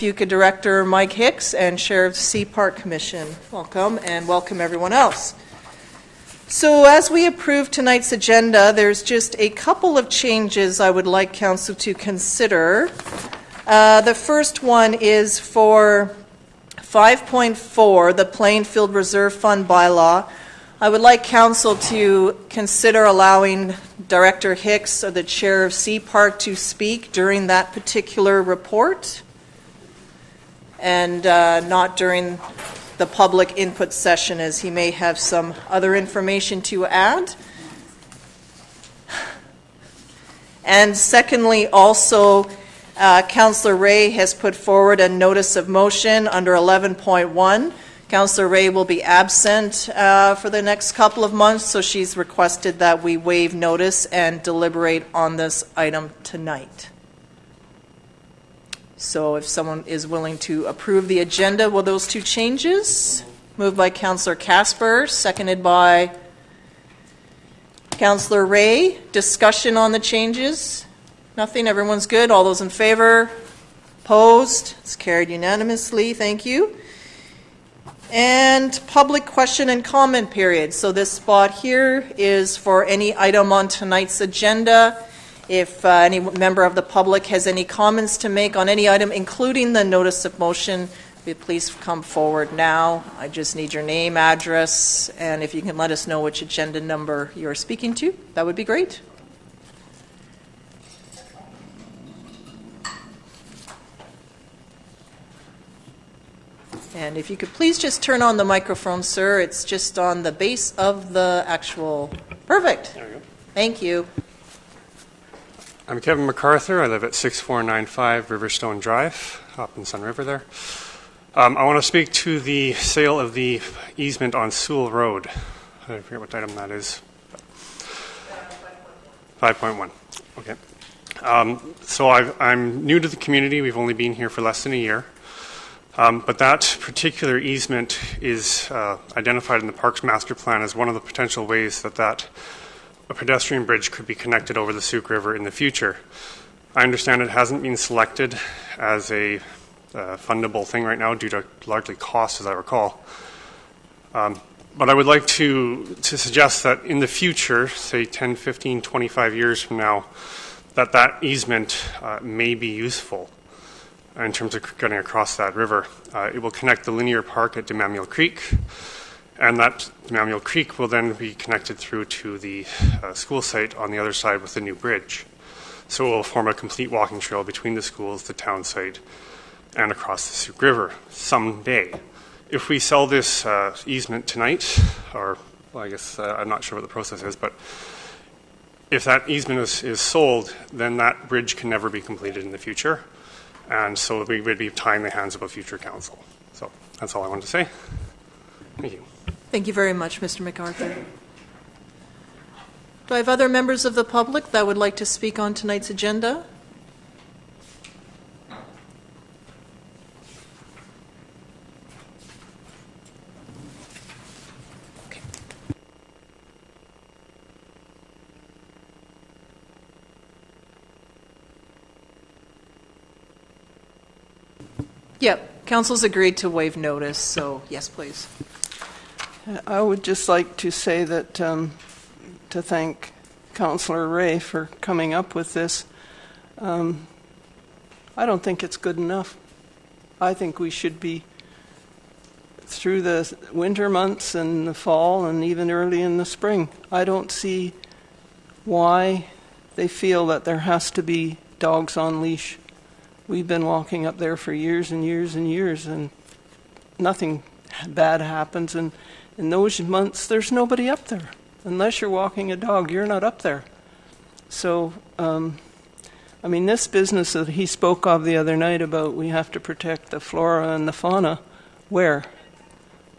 Fuca Director Mike Hicks and Chair of the Sea Park Commission. Welcome, and welcome everyone else. So as we approve tonight's agenda, there's just a couple of changes I would like Council to consider. The first one is for 5.4, the Plainfield Reserve Fund bylaw. I would like Council to consider allowing Director Hicks or the Chair of Sea Park to speak during that particular report, and not during the public input session, as he may have some other information to add. And secondly, also, Councillor Ray has put forward a notice of motion under 11.1. Councillor Ray will be absent for the next couple of months, so she's requested that we waive notice and deliberate on this item tonight. So if someone is willing to approve the agenda with those two changes. Moved by Councillor Casper, seconded by Councillor Ray. Discussion on the changes? Nothing? Everyone's good? All those in favor? Opposed? It's carried unanimously. Thank you. And public question and comment period. So this spot here is for any item on tonight's agenda. If any member of the public has any comments to make on any item, including the notice of motion, please come forward now. I just need your name, address, and if you can let us know which agenda number you're speaking to, that would be great. And if you could please just turn on the microphone, sir. It's just on the base of the actual... Perfect. There we go. Thank you. I'm Kevin MacArthur. I live at 6495 Riverstone Drive, up in Sun River there. I want to speak to the sale of the easement on Soule Road. I forget what item that is. 5.1. Okay. So I'm new to the community. We've only been here for less than a year. But that particular easement is identified in the Parks Master Plan as one of the potential ways that a pedestrian bridge could be connected over the Souk River in the future. I understand it hasn't been selected as a fundable thing right now due to largely cost, as I recall. But I would like to suggest that in the future, say 10, 15, 25 years from now, that easement may be useful in terms of getting across that river. It will connect the linear park at Demamiel Creek, and that Demamiel Creek will then be connected through to the school site on the other side with the new bridge. So it will form a complete walking trail between the schools, the town site, and across the Souk River someday. If we sell this easement tonight, or well, I guess I'm not sure what the process is, but if that easement is sold, then that bridge can never be completed in the future. And so we would be tying the hands of a future council. So that's all I wanted to say. Thank you. Thank you very much, Mr. MacArthur. Do I have other members of the public that would like to speak on tonight's agenda? Okay. Yep, council's agreed to waive notice, so yes, please. I would just like to say that to thank Councillor Ray for coming up with this. I don't think it's good enough. I think we should be through the winter months and the fall and even early in the spring. I don't see why they feel that there has to be dogs on leash. We've been walking up there for years and years and years, and nothing bad happens. And in those months, there's nobody up there. Unless you're walking a dog, you're not up there. So, I mean, this business that he spoke of the other night about we have to protect the flora and the fauna, where?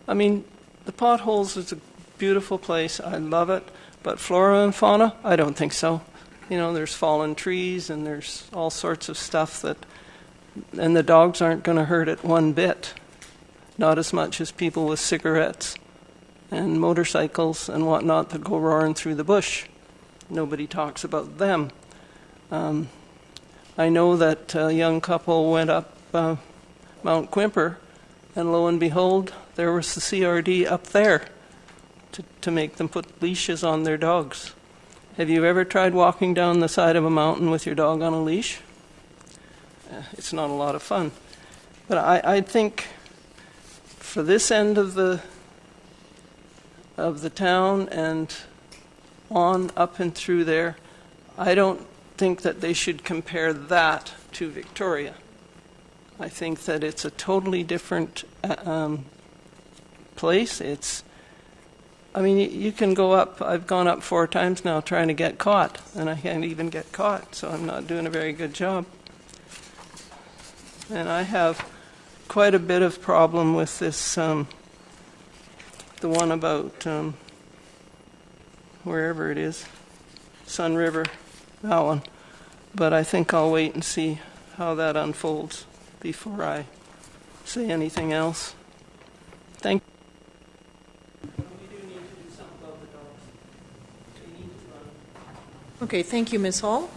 I mean, the potholes is a beautiful place. I love it. But flora and fauna, I don't think so. You know, there's fallen trees and there's all sorts of stuff that, and the dogs aren't going to hurt it one bit. Not as much as people with cigarettes and motorcycles and whatnot that go roaring through the bush. Nobody talks about them. I know that a young couple went up Mount Quimper, and lo and behold, there was the CRD up there to make them put leashes on their dogs. Have you ever tried walking down the side of a mountain with your dog on a leash? It's not a lot of fun. But I think for this end of the town and on up and through there, I don't think that they should compare that to Victoria. I think that it's a totally different place. You can go up. I've gone up 4 times now trying to get caught, and I can't even get caught, so I'm not doing a very good job. And I have quite a bit of problem with this, the one about wherever it is, Sun River, that one. But I think I'll wait and see how that unfolds before I say anything else. Thank you. We do need to do something about the dogs. They need to run. Okay, thank you, Ms. Hall.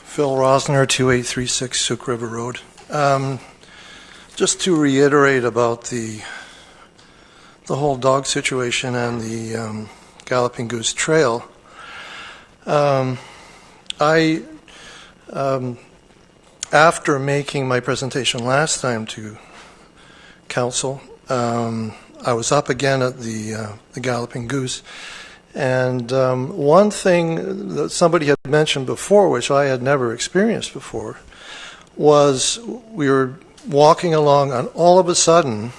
Phil Rosner, 2836 Soule River Road. Just to reiterate about the whole dog situation and the Galloping Goose Trail, after making my presentation last time to council, I was up again at the Galloping Goose. And one thing that somebody had mentioned before, which I had never experienced before, was we were walking along and all of a sudden,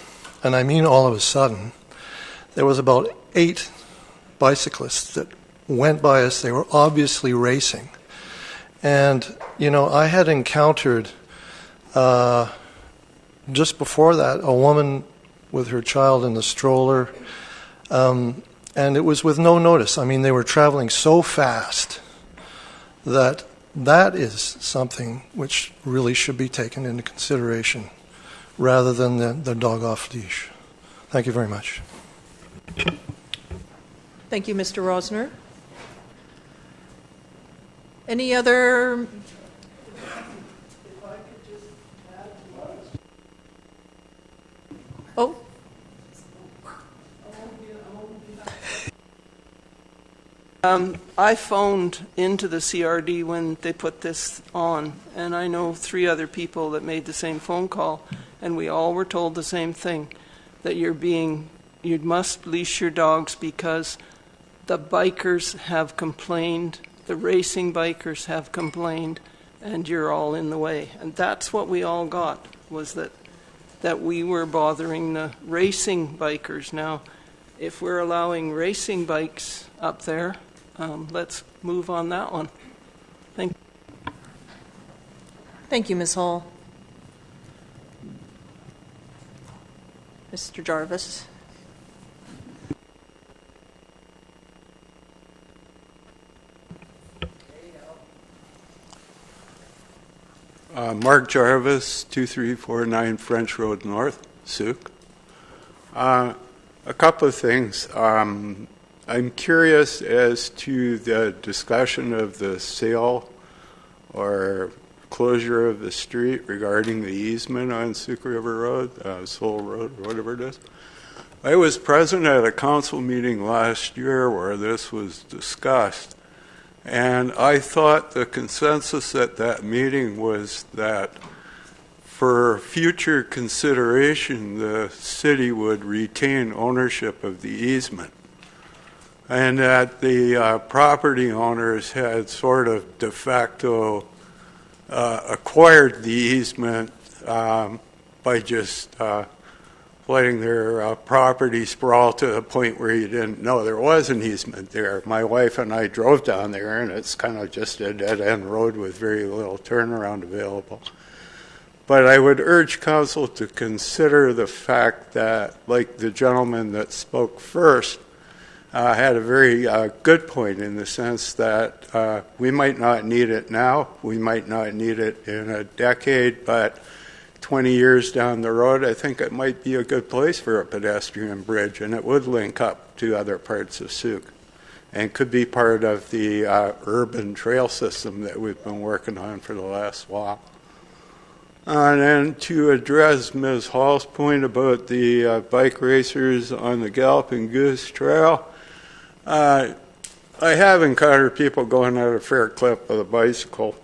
and I mean all of a sudden, there was about 8 bicyclists that went by us. They were obviously racing. And, I had encountered just before that a woman with her child in the stroller, and it was with no notice. They were traveling so fast that is something which really should be taken into consideration rather than the dog off leash. Thank you very much. Thank you, Mr. Rosner. Any other? Oh. I phoned into the CRD when they put this on, and I know 3 other people that made the same phone call, and we all were told the same thing, that you must leash your dogs because the bikers have complained, the racing bikers have complained, and you're all in the way. And that's what we all got, was that we were bothering the racing bikers. Now, if we're allowing racing bikes up there, let's move on that one. Thank you. Thank you, Ms. Hall. Mr. Jarvis. Mark Jarvis, 2349 French Road North, Souk. A couple of things. I'm curious as to the discussion of the sale or closure of the street regarding the easement on Soule River Road, Soule Road, whatever it is. I was present at a council meeting last year where this was discussed, and I thought the consensus at that meeting was that for future consideration, the city would retain ownership of the easement, and that the property owners had sort of de facto acquired the easement by just letting their property sprawl to the point where you didn't know there was an easement there. My wife and I drove down there, and it's kind of just a dead-end road with very little turnaround available. But I would urge council to consider the fact that, like the gentleman that spoke first, had a very good point in the sense that we might not need it now, we might not need it in a decade, but 20 years down the road, I think it might be a good place for a pedestrian bridge, and it would link up to other parts of Souk. and could be part of the urban trail system that we've been working on for the last while. And then to address Ms. Hall's point about the bike racers on the Galloping Goose Trail, I have encountered people going at a fair clip with a bicycle.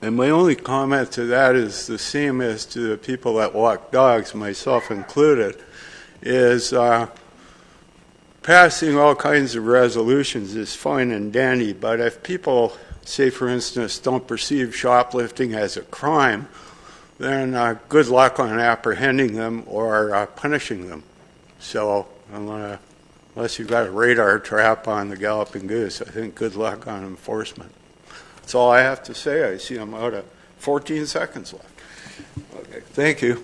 And my only comment to that is the same as to the people that walk dogs, myself included, is passing all kinds of resolutions is fine and dandy, but if people, say for instance, don't perceive shoplifting as a crime, then good luck on apprehending them or punishing them. So unless you've got a radar trap on the Galloping Goose, I think good luck on enforcement. That's all I have to say. I see I'm out of 14 seconds left. Okay, thank you.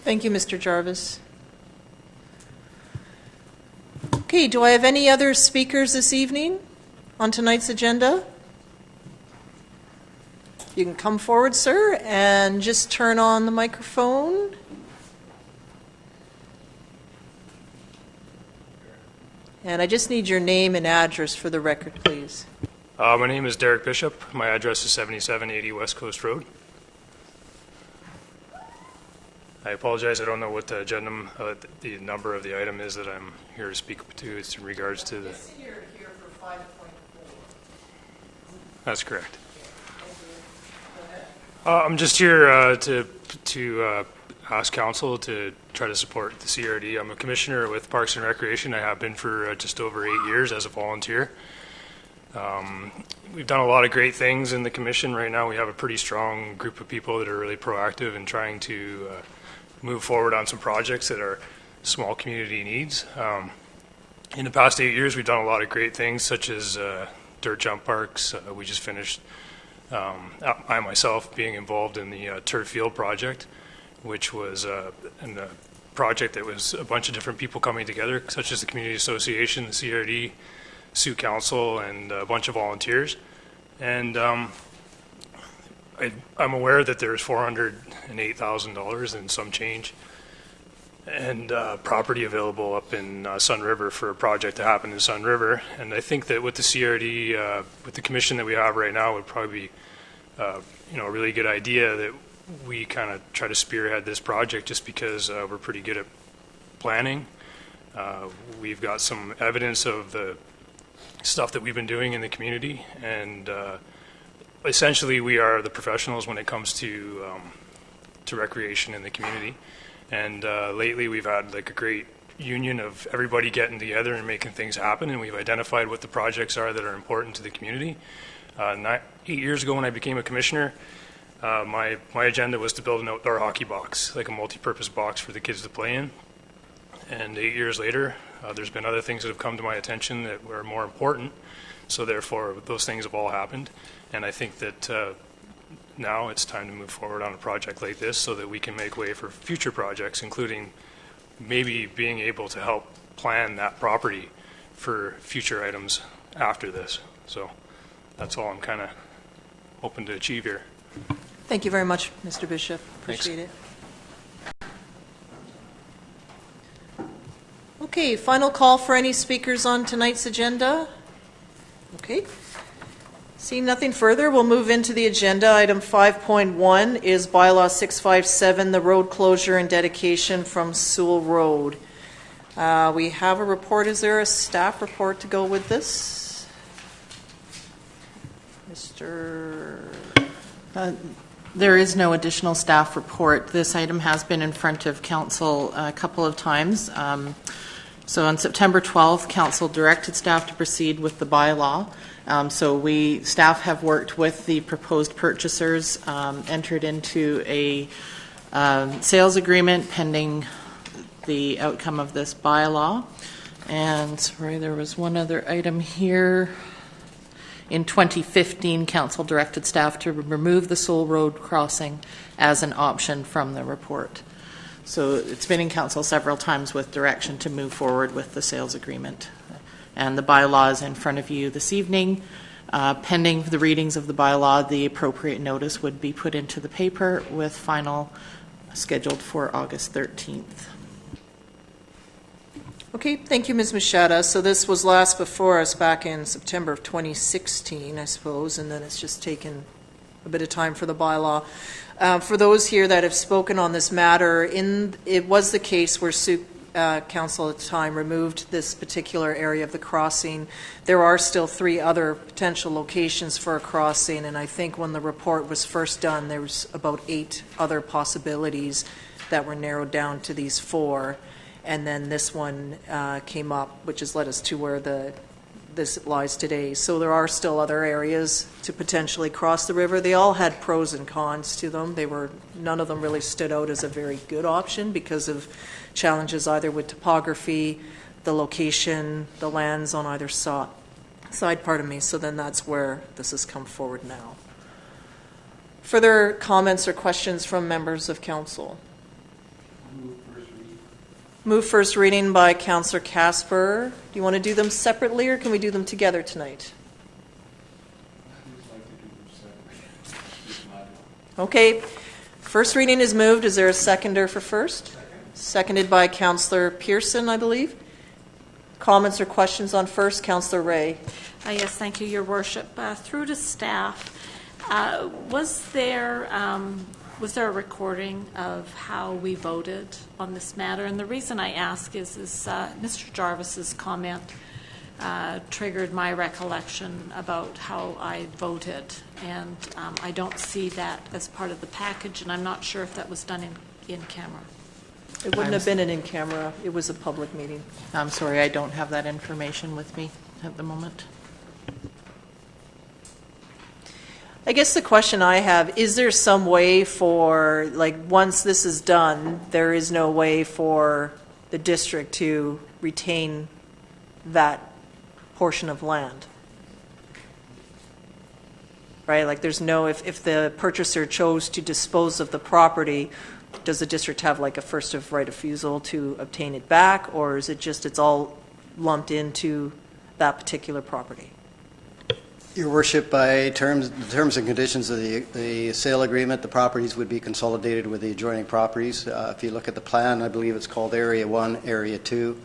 Thank you, Mr. Jarvis. Okay, do I have any other speakers this evening on tonight's agenda? You can come forward, sir, and just turn on the microphone. And I just need your name and address for the record, please. My name is Derek Bishop. My address is 7780 West Coast Road. I apologize. I don't know what the agenda, the number of the item is that I'm here to speak to. It's in regards to the. It's here for 5.4. That's correct. I'm just here to ask council to try to support the CRD. I'm a commissioner with Parks and Recreation. I have been for just over 8 years as a volunteer. We've done a lot of great things in the commission. Right now we have a pretty strong group of people that are really proactive in trying to move forward on some projects that are small community needs. In the past 8 years we've done a lot of great things, such as dirt jump parks. We just finished, I myself being involved in the turf field project, which was a project that was a bunch of different people coming together, such as the Community Association, the CRD, Sioux Council, and a bunch of volunteers. And I'm aware that there's $408,000 and some change and property available up in Sun River for a project to happen in Sun River. And I think that with the CRD, with the commission that we have right now, would probably be a really good idea that we kind of try to spearhead this project, just because we're pretty good at planning. We've got some evidence of the stuff that we've been doing in the community, and essentially we are the professionals when it comes to recreation in the community. And lately we've had like a great union of everybody getting together and making things happen, and we've identified what the projects are that are important to the community. 8 years ago when I became a commissioner, my agenda was to build an outdoor hockey box, like a multi-purpose box for the kids to play in. And 8 years later, there's been other things that have come to my attention that were more important. So therefore, those things have all happened. And I think that now it's time to move forward on a project like this so that we can make way for future projects, including maybe being able to help plan that property for future items after this. So that's all I'm kind of hoping to achieve here. Thank you very much, Mr. Bishop. Appreciate it. Okay, final call for any speakers on tonight's agenda. Okay. Seeing nothing further, we'll move into the agenda. Item 5.1 is Bylaw 657, the road closure and dedication from Soule Road. We have a report. Is there a staff report to go with this? Mr. There is no additional staff report. This item has been in front of council a couple of times. So on September 12th, council directed staff to proceed with the bylaw. So staff have worked with the proposed purchasers, entered into a sales agreement pending the outcome of this bylaw. And sorry, there was one other item here. In 2015, council directed staff to remove the Soule Road crossing as an option from the report. So it's been in council several times with direction to move forward with the sales agreement. And the bylaw is in front of you this evening. Pending the readings of the bylaw, the appropriate notice would be put into the paper with final scheduled for August 13th. Okay, thank you, Ms. Machada. So this was last before us back in September of 2016, I suppose, and then it's just taken a bit of time for the bylaw. For those here that have spoken on this matter, it was the case where Council at the time removed this particular area of the crossing. There are still 3 other potential locations for a crossing, and I think when the report was first done, there was about 8 other possibilities that were narrowed down to these 4. And then this one came up, which has led us to where this lies today. So there are still other areas to potentially cross the river. They all had pros and cons to them. None of them really stood out as a very good option because of challenges either with topography, the location, the lands on either side. So then that's where this has come forward now. Further comments or questions from members of council? Move first reading by Councillor Casper. Do you want to do them separately or can we do them together tonight? Okay. First reading is moved. Is there a seconder for first? Seconded by Councillor Pearson, I believe. Comments or questions on first? Councillor Ray. Yes, thank you, Your Worship. Through to staff, was there a recording of how we voted on this matter? And the reason I ask is Mr. Jarvis's comment triggered my recollection about how I voted, and I don't see that as part of the package, and I'm not sure if that was done in camera. It wouldn't have been an in-camera. It was a public meeting. I'm sorry, I don't have that information with me at the moment. I guess the question I have, is there some way for, once this is done, there is no way for the district to retain that portion of land? Right? There's no, if the purchaser chose to dispose of the property, does the district have a first of right of refusal to obtain it back, or is it just it's all lumped into that particular property? Your Worship, by terms and conditions of the sale agreement, the properties would be consolidated with the adjoining properties. If you look at the plan, I believe it's called Area 1, Area 2.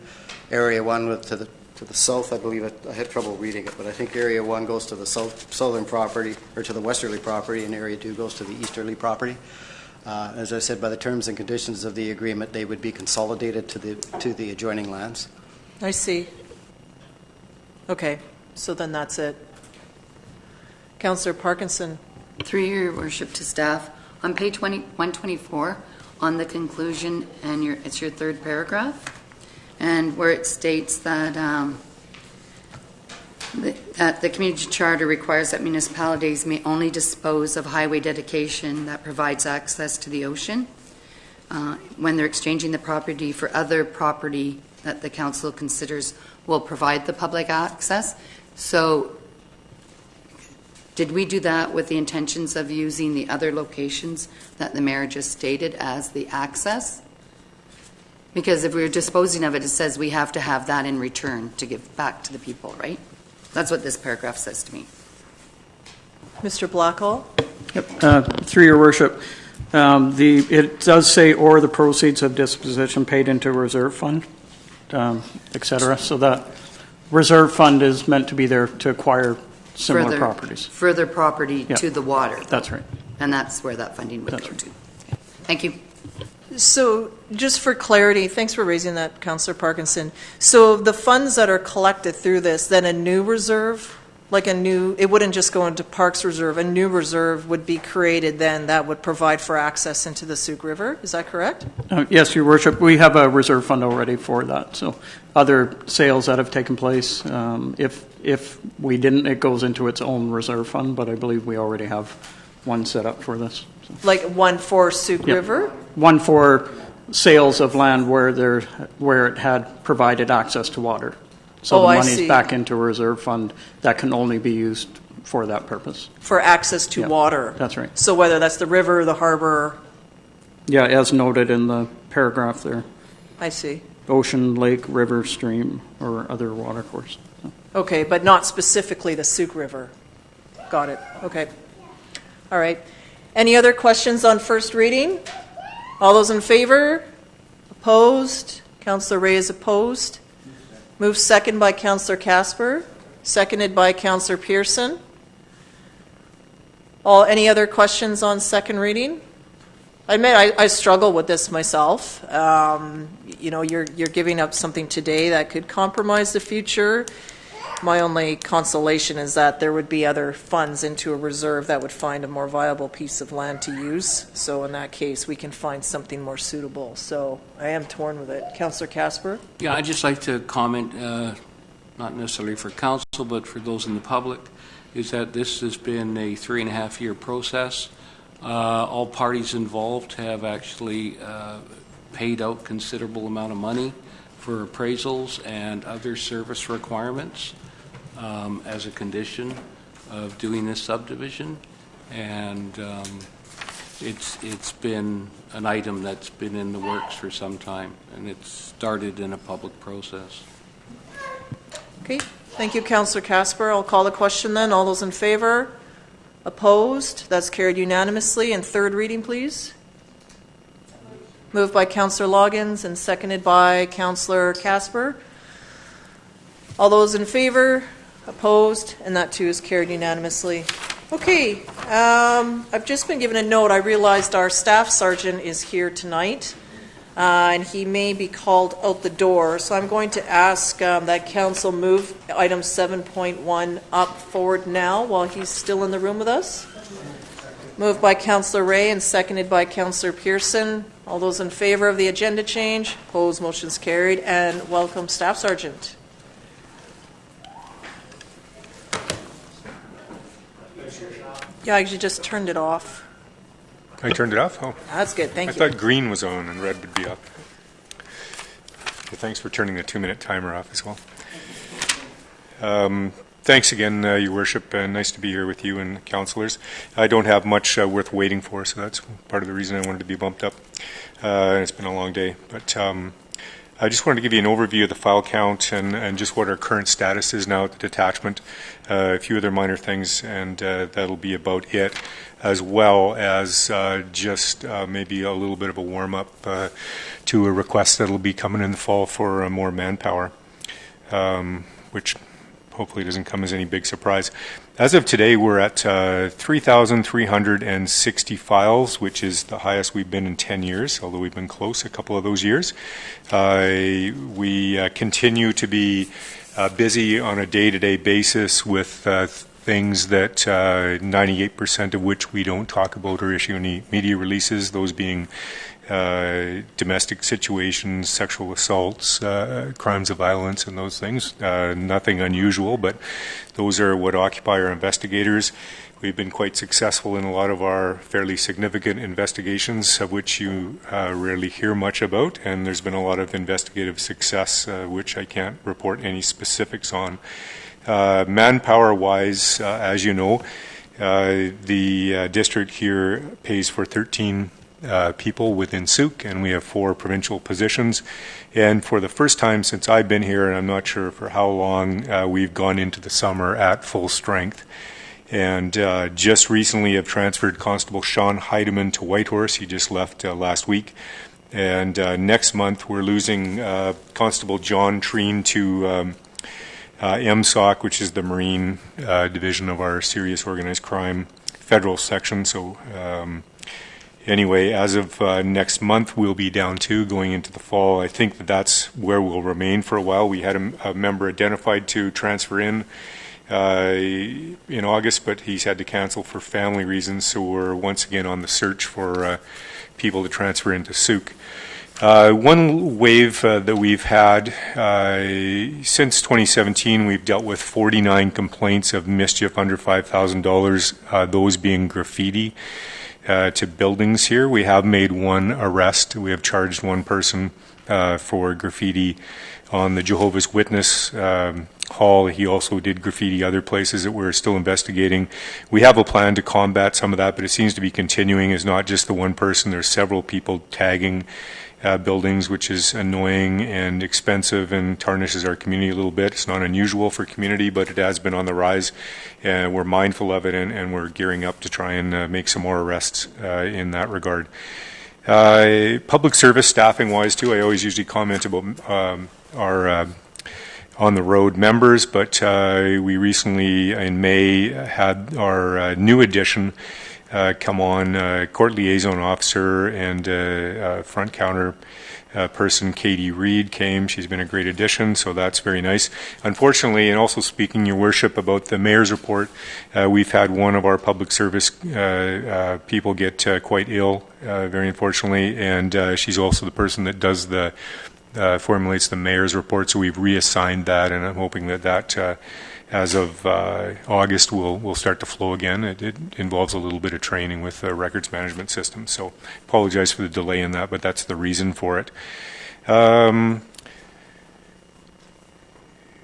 Area 1 to the south, I believe I had trouble reading it, but I think Area 1 goes to the southern property, or to the westerly property, and Area 2 goes to the easterly property. As I said, by the terms and conditions of the agreement, they would be consolidated to the adjoining lands. I see. Okay, so then that's it. Councillor Parkinson. Through your worship to staff, on page 124, on the conclusion, and it's your 3rd paragraph, and where it states that that the community charter requires that municipalities may only dispose of highway dedication that provides access to the ocean when they're exchanging the property for other property that the council considers will provide the public access. So did we do that with the intentions of using the other locations that the mayor just stated as the access? Because if we're disposing of it, it says we have to have that in return to give back to the people, right? That's what this paragraph says to me. Mr. Blackall. Yep. Through your worship, it does say or the proceeds of disposition paid into a reserve fund, etc. So that reserve fund is meant to be there to acquire similar properties. Further property to the water. That's right. And that's where that funding would go to. Thank you. So just for clarity, thanks for raising that, Councillor Parkinson. So the funds that are collected through this, then a new reserve, it wouldn't just go into Parks Reserve, a new reserve would be created then that would provide for access into the Souk River. Is that correct? Yes, Your Worship. We have a reserve fund already for that. So other sales that have taken place, if we didn't, it goes into its own reserve fund, but I believe we already have one set up for this. So. Like one for Souk River? One for sales of land where it had provided access to water. So the money's back into a reserve fund that can only be used for that purpose. For access to water. That's right. So whether that's the river, the harbor. Yeah, as noted in the paragraph there. I see. Ocean, lake, river, stream, or other water course. Okay, but not specifically the Souk River. Got it. Okay. All right. Any other questions on first reading? All those in favor? Opposed? Councillor Ray is opposed. Moved second by Councillor Casper, seconded by Councillor Pearson. Any other questions on second reading? I admit I struggle with this myself. You're giving up something today that could compromise the future. My only consolation is that there would be other funds into a reserve that would find a more viable piece of land to use. So in that case, we can find something more suitable. So I am torn with it. Councillor Casper? Yeah, I'd just like to comment, not necessarily for council, but for those in the public, is that this has been a 3.5-year process. All parties involved have actually paid out considerable amount of money for appraisals and other service requirements as a condition of doing this subdivision, and it's been an item that's been in the works for some time, and it's started in a public process. Okay, thank you, Councillor Casper. I'll call the question then. All those in favor? Opposed? That's carried unanimously. And third reading, please. Moved by Councillor Logins and seconded by Councillor Casper. All those in favor? Opposed? And that too is carried unanimously. Okay, I've just been given a note. I realized our staff sergeant is here tonight, and he may be called out the door. So I'm going to ask that council move item 7.1 up forward now while he's still in the room with us. Moved by Councillor Ray and seconded by Councillor Pearson. All those in favor of the agenda change? Opposed? Motion's carried. And welcome, Staff Sergeant. Yeah, I actually just turned it off. I turned it off? Oh. That's good. Thank you. I thought green was on and red would be up. Okay, thanks for turning the 2-minute timer off as well. Thanks again, Your Worship. Nice to be here with you and councillors. I don't have much worth waiting for, so that's part of the reason I wanted to be bumped up. It's been a long day. But I just wanted to give you an overview of the file count and just what our current status is now at the detachment. A few other minor things, and that'll be about it, as well as just maybe a little bit of a warm-up to a request that'll be coming in the fall for more manpower, which hopefully doesn't come as any big surprise. As of today, we're at 3,360 files, which is the highest we've been in 10 years, although we've been close a couple of those years. We continue to be busy on a day-to-day basis with things that 98% of which we don't talk about or issue any media releases, those being domestic situations, sexual assaults, crimes of violence, and those things. Nothing unusual, but those are what occupy our investigators. We've been quite successful in a lot of our fairly significant investigations, of which you rarely hear much about, and there's been a lot of investigative success, which I can't report any specifics on. Manpower-wise, as you know, the district here pays for 13 people within Souk, and we have 4 provincial positions. And for the first time since I've been here, and I'm not sure for how long, we've gone into the summer at full strength. And just recently have transferred Constable Sean Heidemann to Whitehorse. He just left last week. And next month we're losing Constable John Treen to MSOC, which is the Marine division of our serious organized crime federal section. So anyway, as of next month, we'll be down 2 going into the fall. I think that's where we'll remain for a while. We had a member identified to transfer in August, but he's had to cancel for family reasons, so we're once again on the search for people to transfer into Souk. One wave that we've had since 2017, we've dealt with 49 complaints of mischief under $5,000, those being graffiti to buildings here. We have made 1 arrest. We have charged 1 person for graffiti on the Jehovah's Witness hall. He also did graffiti other places that we're still investigating. We have a plan to combat some of that, but it seems to be continuing. It's not just the 1 person. There's several people tagging buildings, which is annoying and expensive and tarnishes our community a little bit. It's not unusual for community, but it has been on the rise, and we're mindful of it, and we're gearing up to try and make some more arrests in that regard. Public service staffing wise too, I always usually comment about on the road members, but we recently in May had our new addition come on, court liaison officer and front counter person, Katie Reed, came. She's been a great addition, so that's very nice. Unfortunately, and also speaking, Your Worship, about the mayor's report, we've had one of our public service people get quite ill, very unfortunately, and she's also the person that does the formulates the mayor's report, so we've reassigned that, and I'm hoping that as of August will start to flow again. It involves a little bit of training with the records management system, so apologize for the delay in that, but that's the reason for it.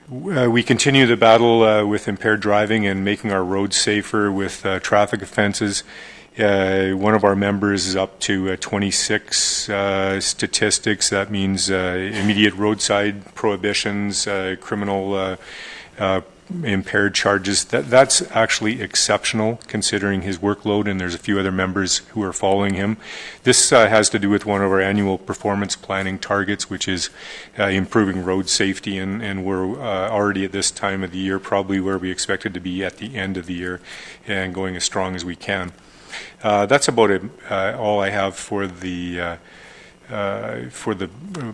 We continue the battle with impaired driving and making our roads safer with traffic offenses. One of our members is up to 26 statistics. That means immediate roadside prohibitions, criminal impaired charges. That's actually exceptional considering his workload, and there's a few other members who are following him. This has to do with one of our annual performance planning targets, which is improving road safety, and we're already at this time of the year probably where we expected to be at the end of the year and going as strong as we can. That's about it, all I have for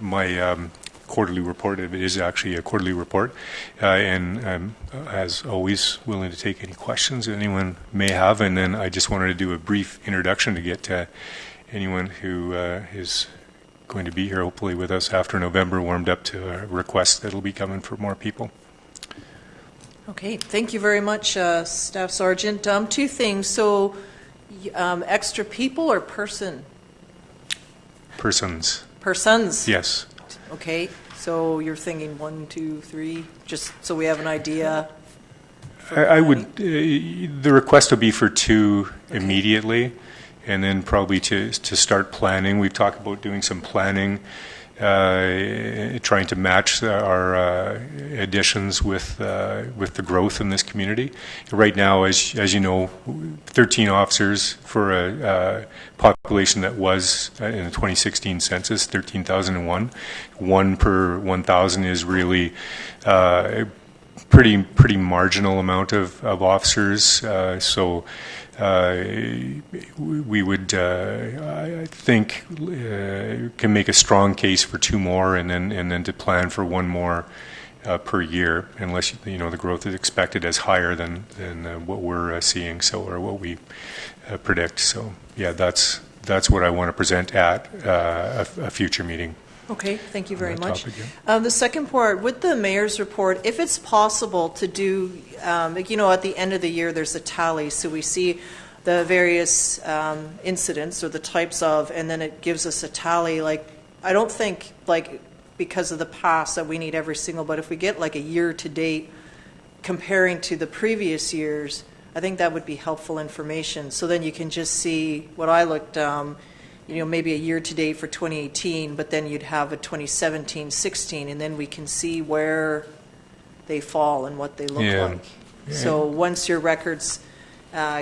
my quarterly report. It is actually a quarterly report, and I'm, as always, willing to take any questions that anyone may have. And then I just wanted to do a brief introduction to get anyone who is going to be here, hopefully with us after November, warmed up to a request that will be coming for more people. Okay, thank you very much, Staff Sergeant. Two things. So, extra people or person? Persons. Persons? Yes. Okay, so you're thinking 1, 2, 3, just so we have an idea? I would, the request would be for 2 immediately, and then probably to start planning. We've talked about doing some planning, trying to match our additions with the growth in this community. Right now, as you know, 13 officers for a population that was in the 2016 census, 13,001. 1 per 1,000 is really pretty marginal amount of officers. So we would, I think, can make a strong case for 2 more, and then to plan for 1 more per year, unless the growth is expected as higher than what we're seeing, so or what we predict. So yeah, that's what I want to present at a future meeting. Okay, thank you very much. Topic, yeah. The second part, with the mayor's report, if it's possible to do, at the end of the year, there's a tally, so we see the various incidents or the types of, and then it gives us a tally. I don't think, because of the past, that we need every single, but if we get a year-to-date comparing to the previous years, I think that would be helpful information. So then you can just see what I looked maybe a year-to-date for 2018, but then you'd have a 2017-16, and then we can see where they fall and what they look like. Yeah. So once your records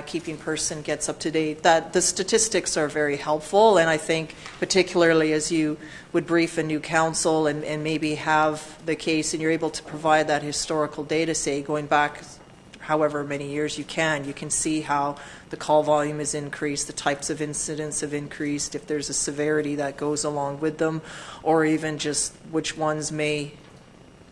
keeping person gets up to date, that the statistics are very helpful, and I think particularly as you would brief a new council and maybe have the case and you're able to provide that historical data, say going back however many years you can see how the call volume has increased, the types of incidents have increased, if there's a severity that goes along with them, or even just which ones may,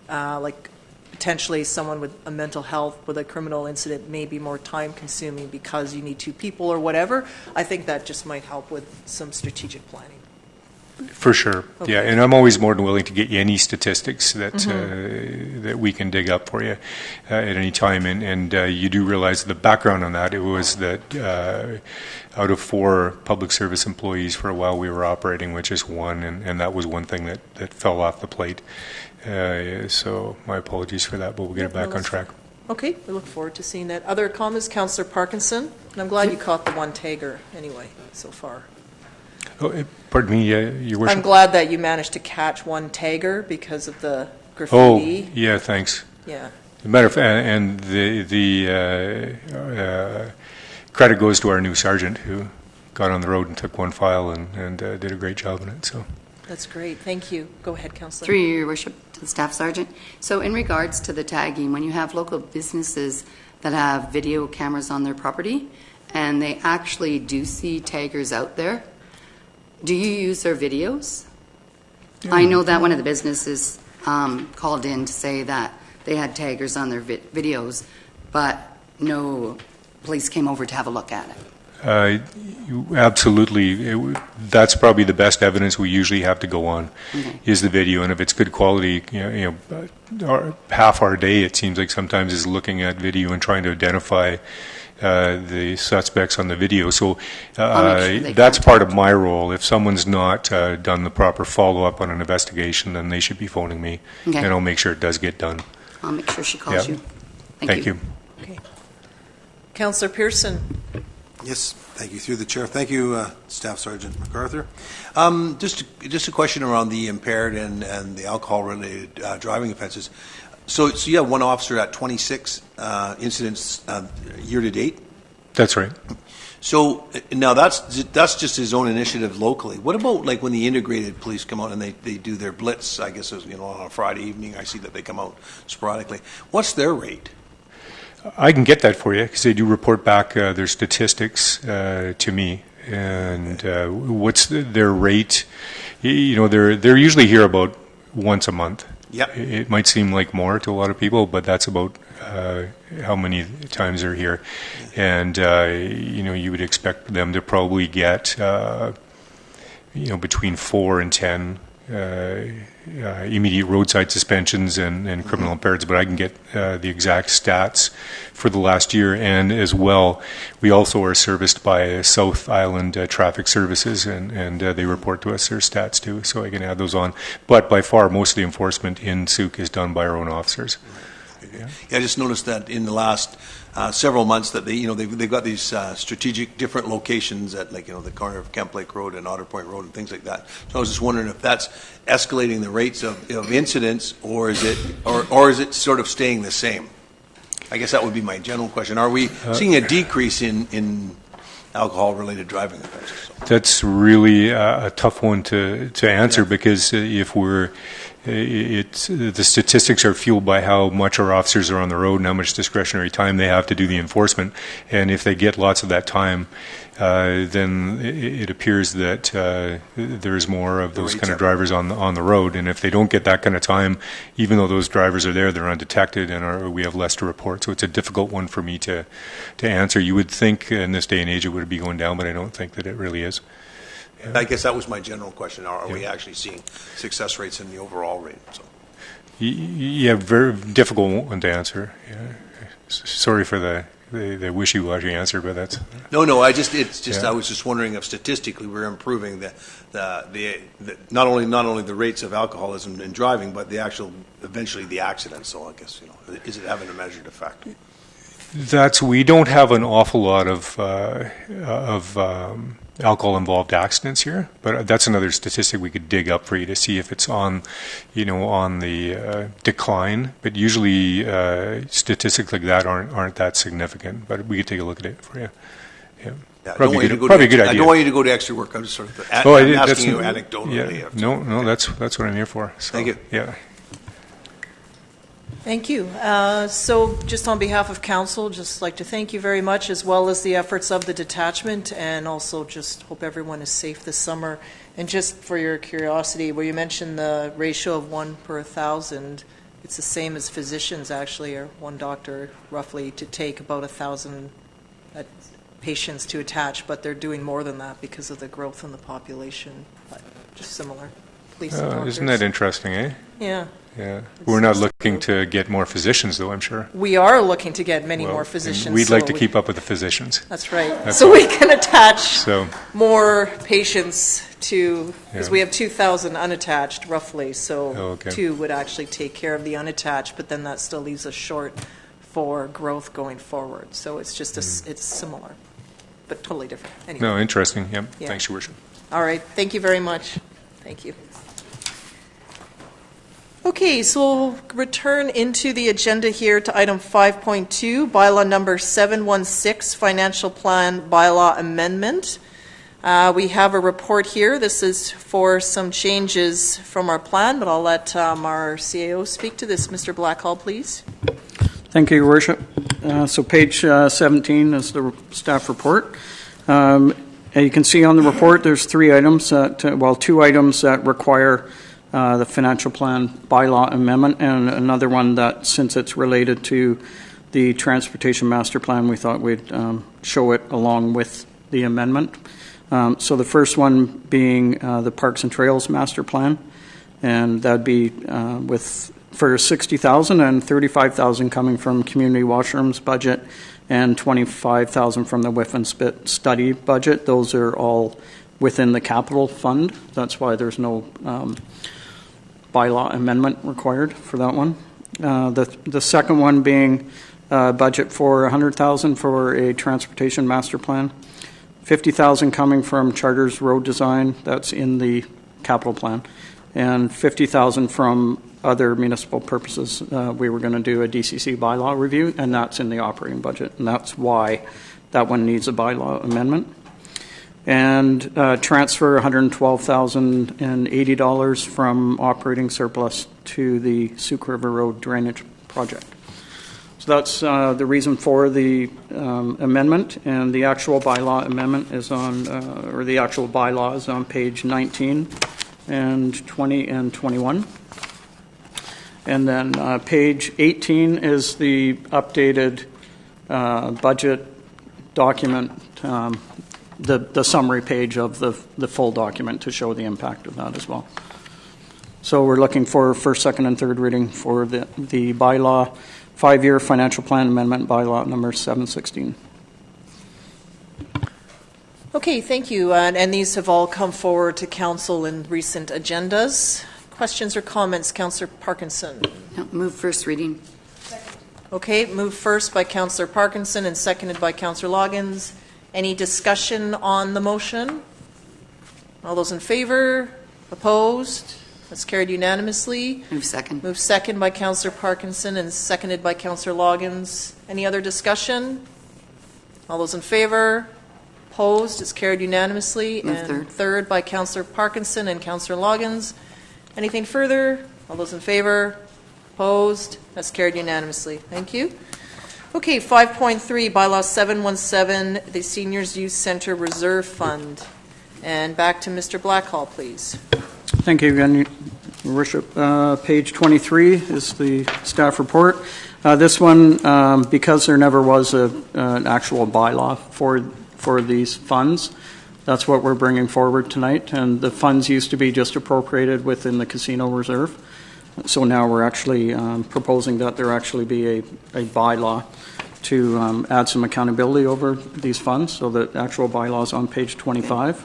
potentially someone with a mental health with a criminal incident may be more time consuming because you need 2 people or whatever. I think that just might help with some strategic planning. For sure, okay. Yeah, and I'm always more than willing to get you any statistics that that we can dig up for you at any time. And you do realize the background on that. It was that out of 4 public service employees for a while we were operating with just 1, and that was one thing that fell off the plate. So my apologies for that, but we'll get it back on track. Okay, we look forward to seeing that. Other comments, Councillor Parkinson? And I'm glad you caught the 1 tagger anyway so far. Oh, pardon me, Your Worship. I'm glad that you managed to catch 1 tagger because of the graffiti. Oh, yeah, thanks. Yeah. As a matter of fact, and the credit goes to our new sergeant who got on the road and took 1 file and did a great job in it. So That's great. Thank you. Go ahead, Councillor. Through your worship to the staff sergeant. So in regards to the tagging, when you have local businesses that have video cameras on their property and they actually do see taggers out there, do you use their videos? I know that one of the businesses called in to say that they had taggers on their videos, but no police came over to have a look at it. Absolutely. That's probably the best evidence we usually have to go on, is the video. And if it's good quality, half our day, it seems like sometimes, is looking at video and trying to identify the suspects on the video. So that's part of my role. If someone's not done the proper follow-up on an investigation, then they should be phoning me, and I'll make sure it does get done. I'll make sure she calls you. Thank you. Okay. Councillor Pearson. Yes, thank you. Through the chair. Thank you, Staff Sergeant MacArthur. Just a question around the impaired and the alcohol-related driving offences. So you have one officer at 26 incidents year to date? That's right. So now that's just his own initiative locally. What about like when the integrated police come out and they do their blitz? I guess on a Friday evening, I see that they come out sporadically. What's their rate? I can get that for you, because they do report back their statistics to me. And what's their rate? They're usually here about once a month. Yep. It might seem like more to a lot of people, but that's about how many times they're here. And you would expect them to probably get between 4 and 10 immediate roadside suspensions and criminal impaireds, but I can get the exact stats for the last year. And as well, we also are serviced by South Island Traffic Services, and they report to us their stats too, so I can add those on. But by far, most of the enforcement in Souk is done by our own officers. Yeah, I just noticed that in the last several months that they've got these strategic different locations at the corner of Kemp Lake Road and Otter Point Road and things like that. So I was just wondering if that's escalating the rates of incidents, or is it sort of staying the same? I guess that would be my general question. Are we seeing a decrease in alcohol-related driving offenses? That's really a tough one to answer, because if the statistics are fueled by how much our officers are on the road and how much discretionary time they have to do the enforcement. And if they get lots of that time, then it appears that there's more of those kind of drivers on the road. And if they don't get that kind of time, even though those drivers are there, they're undetected, and we have less to report. So it's a difficult one for me to answer. You would think in this day and age it would be going down, but I don't think that it really is. I guess that was my general question. Are we actually seeing success rates in the overall rate? So. Yeah, very difficult one to answer. Yeah. Sorry for the wishy-washy answer, but that's... No, I was just wondering if statistically we're improving not only the rates of alcoholism in driving, but eventually the accidents. So I guess, is it having a measured effect? We don't have an awful lot of alcohol-involved accidents here, but that's another statistic we could dig up for you to see if it's on the decline. But usually statistics like that aren't that significant. But we could take a look at it for you. Yeah. Probably a good idea. I don't want you to go to extra work. I'm just sort of asking you anecdotally. Yeah. No, that's what I'm here for. So, thank you. Yeah. Thank you. So just on behalf of council, just like to thank you very much, as well as the efforts of the detachment, and also just hope everyone is safe this summer. And just for your curiosity, where you mentioned the ratio of 1 per 1,000, it's the same as physicians actually, or one doctor roughly to take about 1,000 patients to attach, but they're doing more than that because of the growth in the population. But just similar. Police and doctors. Isn't that interesting, eh? Yeah. Yeah, we're not looking to get more physicians, though, I'm sure. We are looking to get many more physicians. We'd like to keep up with the physicians. That's right. So we can attach more patients to, because we have 2,000 unattached, roughly, so 2 would actually take care of the unattached, but then that still leaves us short for growth going forward. So it's just, it's similar, but totally different. Anyway. No, interesting. Yeah. Thanks, Your Worship. All right. Thank you very much. Thank you. Okay, so we'll return into the agenda here to item 5.2, bylaw number 716, financial plan bylaw amendment. We have a report here. This is for some changes from our plan, but I'll let our CAO speak to this. Mr. Blackhall, please. Thank you, Your Worship. So page 17 is the staff report. You can see on the report there's two items that require the financial plan bylaw amendment, and another one that, since it's related to the transportation master plan, we thought we'd show it along with the amendment. So the first one being the Parks and Trails master plan, and that'd be for $60,000 and $35,000 coming from community washrooms budget and $25,000 from the WIF and SPIT study budget. Those are all within the capital fund. That's why there's no bylaw amendment required for that one. The second one being budget for $100,000 for a transportation master plan, $50,000 coming from Charters road design. That's in the capital plan, and $50,000 from other municipal purposes. We were going to do a DCC bylaw review, and that's in the operating budget, and that's why that one needs a bylaw amendment. And transfer $112,080 from operating surplus to the Soule River Road drainage project. So that's the reason for the amendment, and the actual bylaw amendment is on, or the actual bylaw is on page 19 and 20 and 21. And then page 18 is the updated budget document, the summary page of the full document to show the impact of that as well. So we're looking for first, second, and third reading for the bylaw 5-year financial plan amendment, bylaw number 716. Okay, thank you. And these have all come forward to council in recent agendas. Questions or comments, Councillor Parkinson? No, move first reading. Okay, moved first by Councillor Parkinson and seconded by Councillor Logins. Any discussion on the motion? All those in favor? Opposed? That's carried unanimously. Move second. Moved second by Councillor Parkinson and seconded by Councillor Logins. Any other discussion? All those in favor? Opposed? It's carried unanimously. Move and third. Third by Councillor Parkinson and Councillor Logins. Anything further? All those in favor? Opposed? That's carried unanimously. Thank you. Okay, 5.3, Bylaw 717, the Seniors Youth Center Reserve Fund. And back to Mr. Blackhall, please. Thank you again, Your Worship. Page 23 is the staff report. This one, because there never was an actual bylaw for these funds, that's what we're bringing forward tonight. And the funds used to be just appropriated within the casino reserve. So now we're actually proposing that there actually be a bylaw to add some accountability over these funds. So the actual bylaw is on page 25.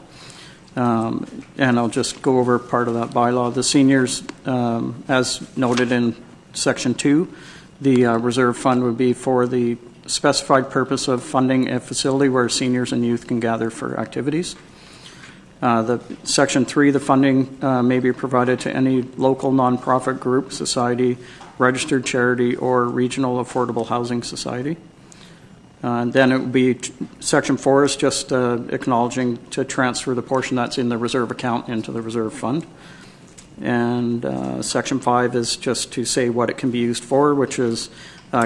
And I'll just go over part of that bylaw. The seniors, as noted in section 2, the reserve fund would be for the specified purpose of funding a facility where seniors and youth can gather for activities. The section 3, the funding may be provided to any local nonprofit group, society, registered charity, or regional affordable housing society. And then it would be section 4 is just acknowledging to transfer the portion that's in the reserve account into the reserve fund. And section 5 is just to say what it can be used for, which is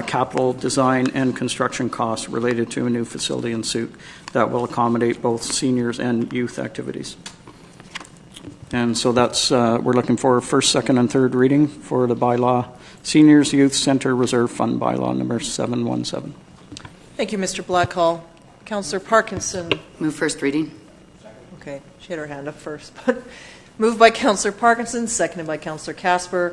capital design and construction costs related to a new facility in Soule that will accommodate both seniors and youth activities. And so that's we're looking for first, second, and third reading for the bylaw Seniors Youth Center Reserve Fund bylaw number 717. Thank you, Mr. Blackhall. Councillor Parkinson. Move first reading. Okay, she had her hand up first. But moved by Councillor Parkinson, seconded by Councillor Casper.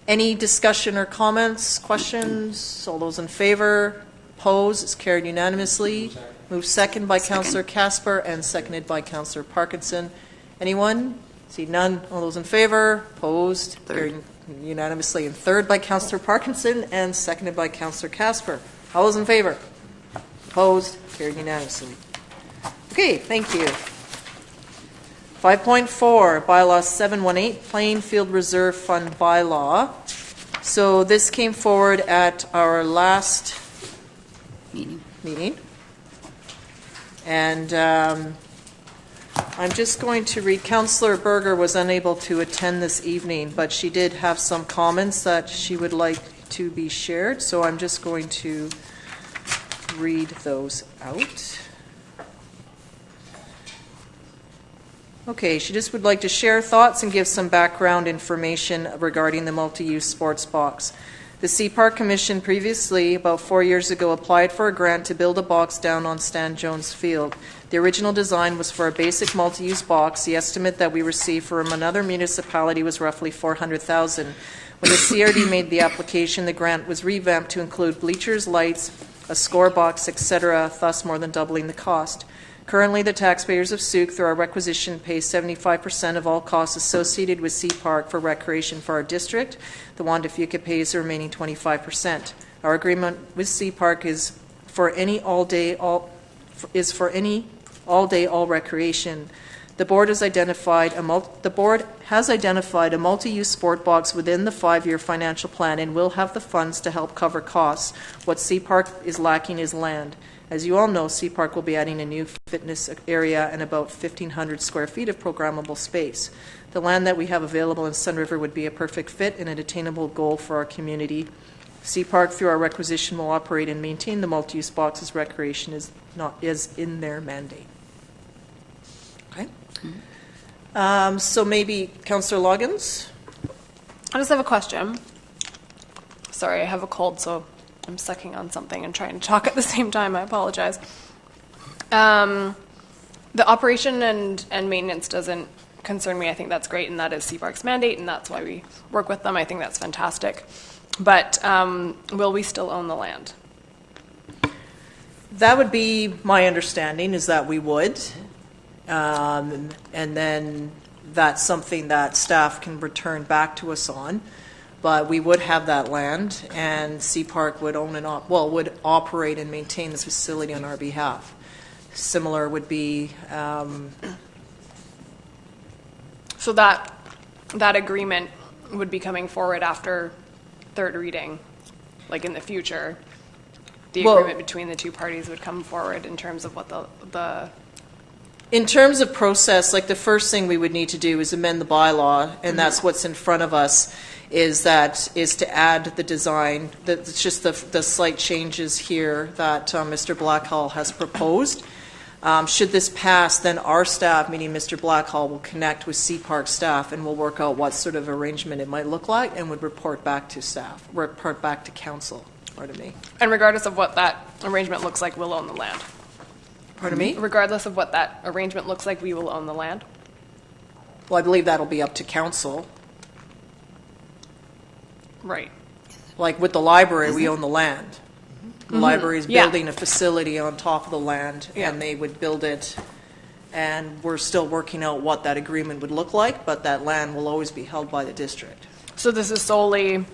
Any discussion or comments, questions? All those in favor? Opposed? It's carried unanimously. Moved second by Councillor Casper and seconded by Councillor Parkinson. Anyone? See none. All those in favor? Opposed? Carried unanimously. And third by Councillor Parkinson and seconded by Councillor Casper. All those in favor? Opposed? Carried unanimously. Okay, thank you. 5.4, Bylaw 718, Plainfield Reserve Fund bylaw. So this came forward at our last meeting. And I'm just going to read, Councillor Berger was unable to attend this evening, but she did have some comments that she would like to be shared, so I'm just going to read those out. Okay, she just would like to share thoughts and give some background information regarding the multi-use sports box. The Sea Park Commission previously, about 4 years ago, applied for a grant to build a box down on Stan Jones Field. The original design was for a basic multi-use box. The estimate that we received from another municipality was roughly $400,000. When the CRD made the application, the grant was revamped to include bleachers, lights, a score box, etc., thus more than doubling the cost. Currently, the taxpayers of Souk, through our requisition, pay 75% of all costs associated with Sea Park for recreation for our district. The Wanda Fuca pays the remaining 25%. Our agreement with Sea Park is for any all-day, all recreation. The board has identified a multi-use sport box within the 5-year financial plan and will have the funds to help cover costs. What Sea Park is lacking is land. As you all know, Sea Park will be adding a new fitness area and about 1,500 square feet of programmable space. The land that we have available in Sun River would be a perfect fit and an attainable goal for our community. Sea Park, through our requisition, will operate and maintain the multi-use boxes. Recreation is in their mandate. Okay. So maybe Councillor Logins? I just have a question. Sorry, I have a cold, so I'm sucking on something and trying to talk at the same time. I apologize. The operation and maintenance doesn't concern me. I think that's great, and that is Sea Park's mandate, and that's why we work with them. I think that's fantastic. But will we still own the land? That would be my understanding, is that we would. And then that's something that staff can return back to us on. But we would have that land, and Sea Park would own and would operate and maintain this facility on our behalf. Similar would be. So that agreement would be coming forward after third reading, like in the future. The agreement between the two parties would come forward in terms of what the. In terms of process, like the first thing we would need to do is amend the bylaw, and that's what's in front of us. Is to add the design. It's just the slight changes here that Mr. Blackhall has proposed. Should this pass, then our staff, meaning Mr. Blackhall, will connect with Sea Park staff and we'll work out what sort of arrangement it might look like and would report back to staff, report back to council. Pardon me. And regardless of what that arrangement looks like, we'll own the land. Pardon me? Regardless of what that arrangement looks like, we will own the land. Well, I believe that'll be up to council. Right. Like with the library, we own the land. The library is building a facility on top of the land, and they would build it, and we're still working out what that agreement would look like, but that land will always be held by the district. So this is solely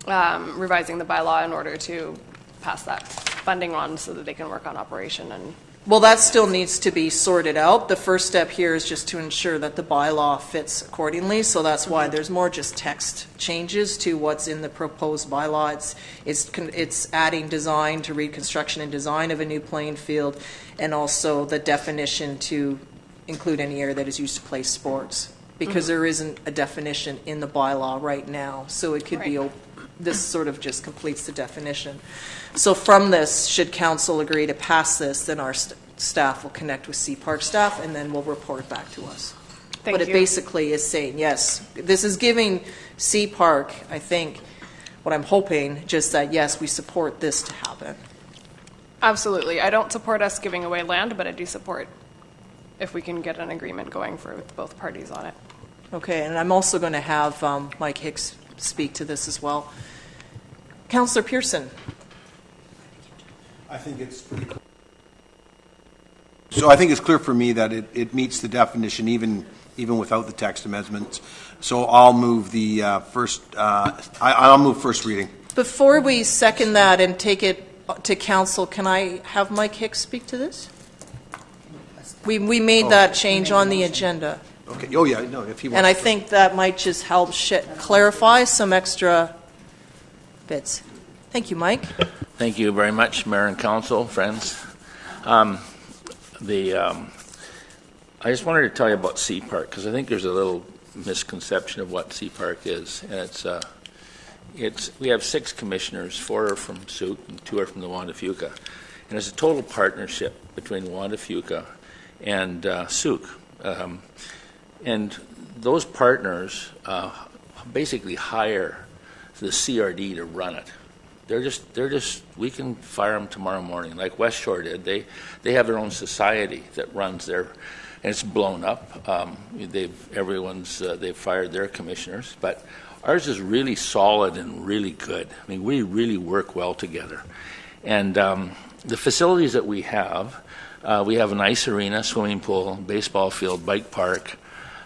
revising the bylaw in order to pass that funding on so that they can work on operation and. Well, that still needs to be sorted out. The first step here is just to ensure that the bylaw fits accordingly. So that's why there's more just text changes to what's in the proposed bylaw. It's adding design to read construction and design of a new playing field, and also the definition to include any area that is used to play sports, because there isn't a definition in the bylaw right now. So it could be this sort of just completes the definition. So from this, should council agree to pass this, then our staff will connect with Sea Park staff, and then we'll report back to us. But it basically is saying, yes, this is giving Sea Park, I think, what I'm hoping, just that, yes, we support this to happen. Absolutely. I don't support us giving away land, but I do support if we can get an agreement going for with both parties on it. Okay, and I'm also going to have Mike Hicks speak to this as well. Councillor Pearson. I think it's pretty clear. So I think it's clear for me that it meets the definition even without the text amendments. So I'll move the I'll move first reading. Before we second that and take it to council, can I have Mike Hicks speak to this? We made that change on the agenda. Okay. Oh yeah. No. If he wants. And I think that might just help clarify some extra bits. Thank you, Mike. Thank you very much, Mayor and Council, friends. I just wanted to tell you about Sea Park, because I think there's a little misconception of what Sea Park is. And we have 6 commissioners, 4 are from Souk and 2 are from the Wanda-Fuca. And it's a total partnership between Wanda-Fuca and Souk. And those partners basically hire the CRD to run it. They're just, we can fire them tomorrow morning, like West Shore did. They have their own society that runs their, and it's blown up. They've fired their commissioners, but ours is really solid and really good. I mean, we really work well together. And the facilities that we have an ice arena, swimming pool, baseball field, bike park,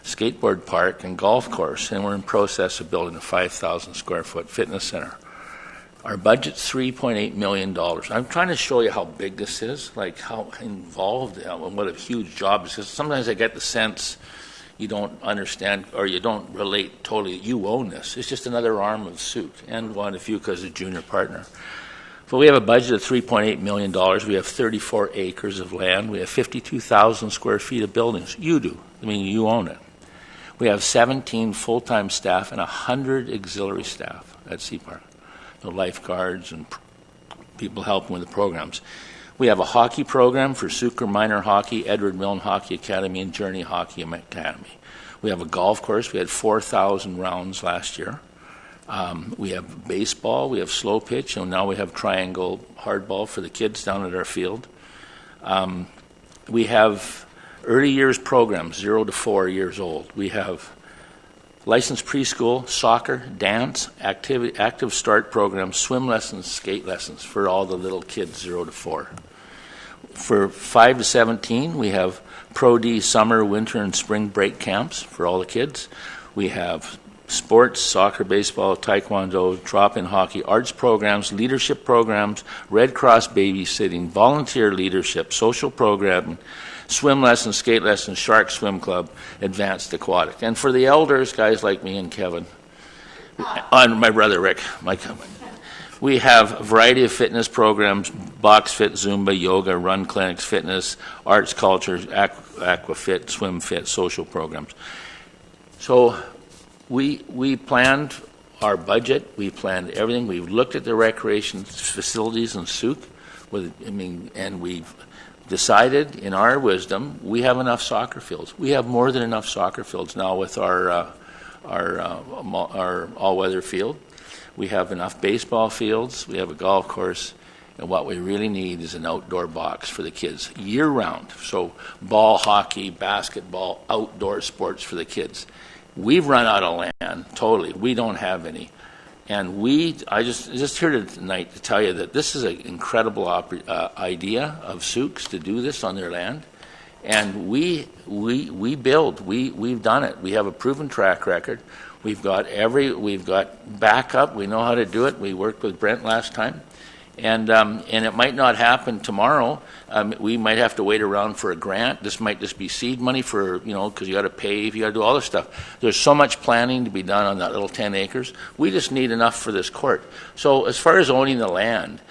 skateboard park, and golf course, and we're in process of building a 5,000 square foot fitness center. Our budget's $3.8 million. I'm trying to show you how big this is, like how involved and what a huge job this is. Sometimes I get the sense you don't understand or you don't relate totally. You own this. It's just another arm of Souk and Wanda-Fuca as a junior partner. But we have a budget of $3.8 million. We have 34 acres of land. We have 52,000 square feet of buildings. You do. I mean, you own it. We have 17 full-time staff and 100 auxiliary staff at Sea Park. The lifeguards and people helping with the programs. We have a hockey program for Sucre Minor Hockey, Edward Milne Hockey Academy, and Journey Hockey Academy. We have a golf course. We had 4,000 rounds last year. We have baseball. We have slow pitch, and now we have triangle hardball for the kids down at our field. We have early years programs, 0 to 4 years old. We have licensed preschool, soccer, dance, active start programs, swim lessons, skate lessons for all the little kids 0 to 4. For 5 to 17, we have Pro D summer, winter, and spring break camps for all the kids. We have sports, soccer, baseball, taekwondo, drop-in hockey, arts programs, leadership programs, Red Cross babysitting, volunteer leadership, social programming, swim lessons, skate lessons, shark swim club, advanced aquatic. And for the elders, guys like me and Kevin, and my brother Rick, we have a variety of fitness programs, box fit, Zumba, yoga, run clinics, fitness, arts, culture, aqua fit, swim fit, social programs. So we planned our budget, we planned everything. We've looked at the recreation facilities in Souk, and we've decided, in our wisdom, we have enough soccer fields. We have more than enough soccer fields now with our all-weather field. We have enough baseball fields. We have a golf course. And what we really need is an outdoor box for the kids year-round. So ball, hockey, basketball, outdoor sports for the kids. We've run out of land, totally. We don't have any. And I just here tonight to tell you that this is an incredible idea of Souk's to do this on their land. And we build. We've done it. We have a proven track record. We've got backup. We know how to do it. We worked with Brent last time. And it might not happen tomorrow. We might have to wait around for a grant. This might just be seed money for, because you got to pave, you got to do all this stuff. There's so much planning to be done on that little 10 acres. We just need enough for this court. So as far as owning the land,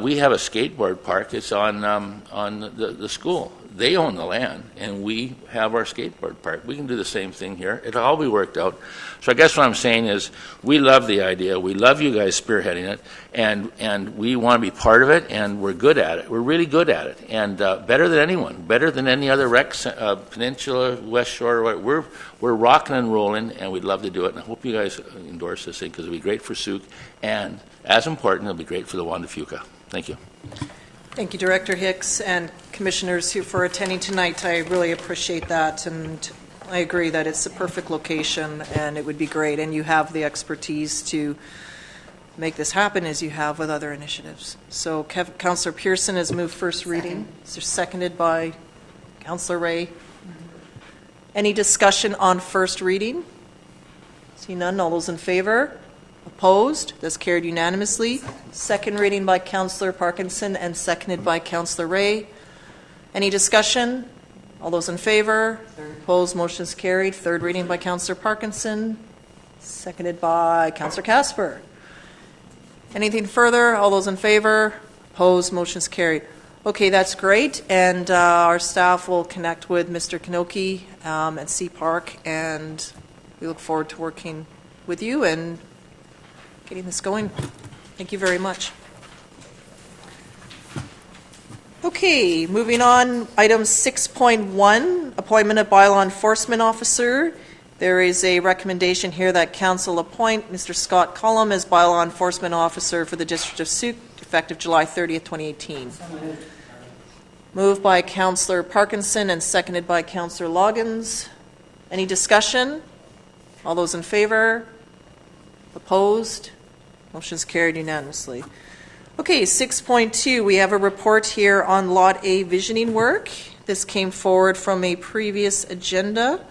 we have a skateboard park. It's on the school. They own the land, and we have our skateboard park. We can do the same thing here. It'll all be worked out. So I guess what I'm saying is we love the idea. We love you guys spearheading it, and we want to be part of it, and we're good at it. We're really good at it, and better than anyone, better than any other rec, Peninsula, West Shore. We're rocking and rolling, and we'd love to do it. And I hope you guys endorse this thing because it'll be great for Souk, and as important, it'll be great for the Wanda-Fuca. Thank you. Thank you, Director Hicks and commissioners here for attending tonight. I really appreciate that, and I agree that it's the perfect location, and it would be great, and you have the expertise to make this happen as you have with other initiatives. So Councillor Pearson has moved first reading. Is there seconded by Councillor Ray? Any discussion on first reading? See none. All those in favor? Opposed? That's carried unanimously. Second reading by Councillor Parkinson and seconded by Councillor Ray. Any discussion? All those in favor? Opposed? Motion is carried. Third reading by Councillor Parkinson, seconded by Councillor Casper. Anything further? All those in favor? Opposed? Motion is carried. Okay, that's great, and our staff will connect with Mr. Kanoki at Sea Park, and we look forward to working with you and getting this going. Thank you very much. Okay, moving on, item 6.1, appointment of bylaw enforcement officer. There is a recommendation here that Council appoint Mr. Scott Cullum as bylaw enforcement officer for the District of Souk, effective July 30th, 2018. Moved by Councillor Parkinson and seconded by Councillor Logins. Any discussion? All those in favor? Opposed? Motion's carried unanimously. Okay, 6.2, we have a report here on Lot A visioning work. This came forward from a previous agenda.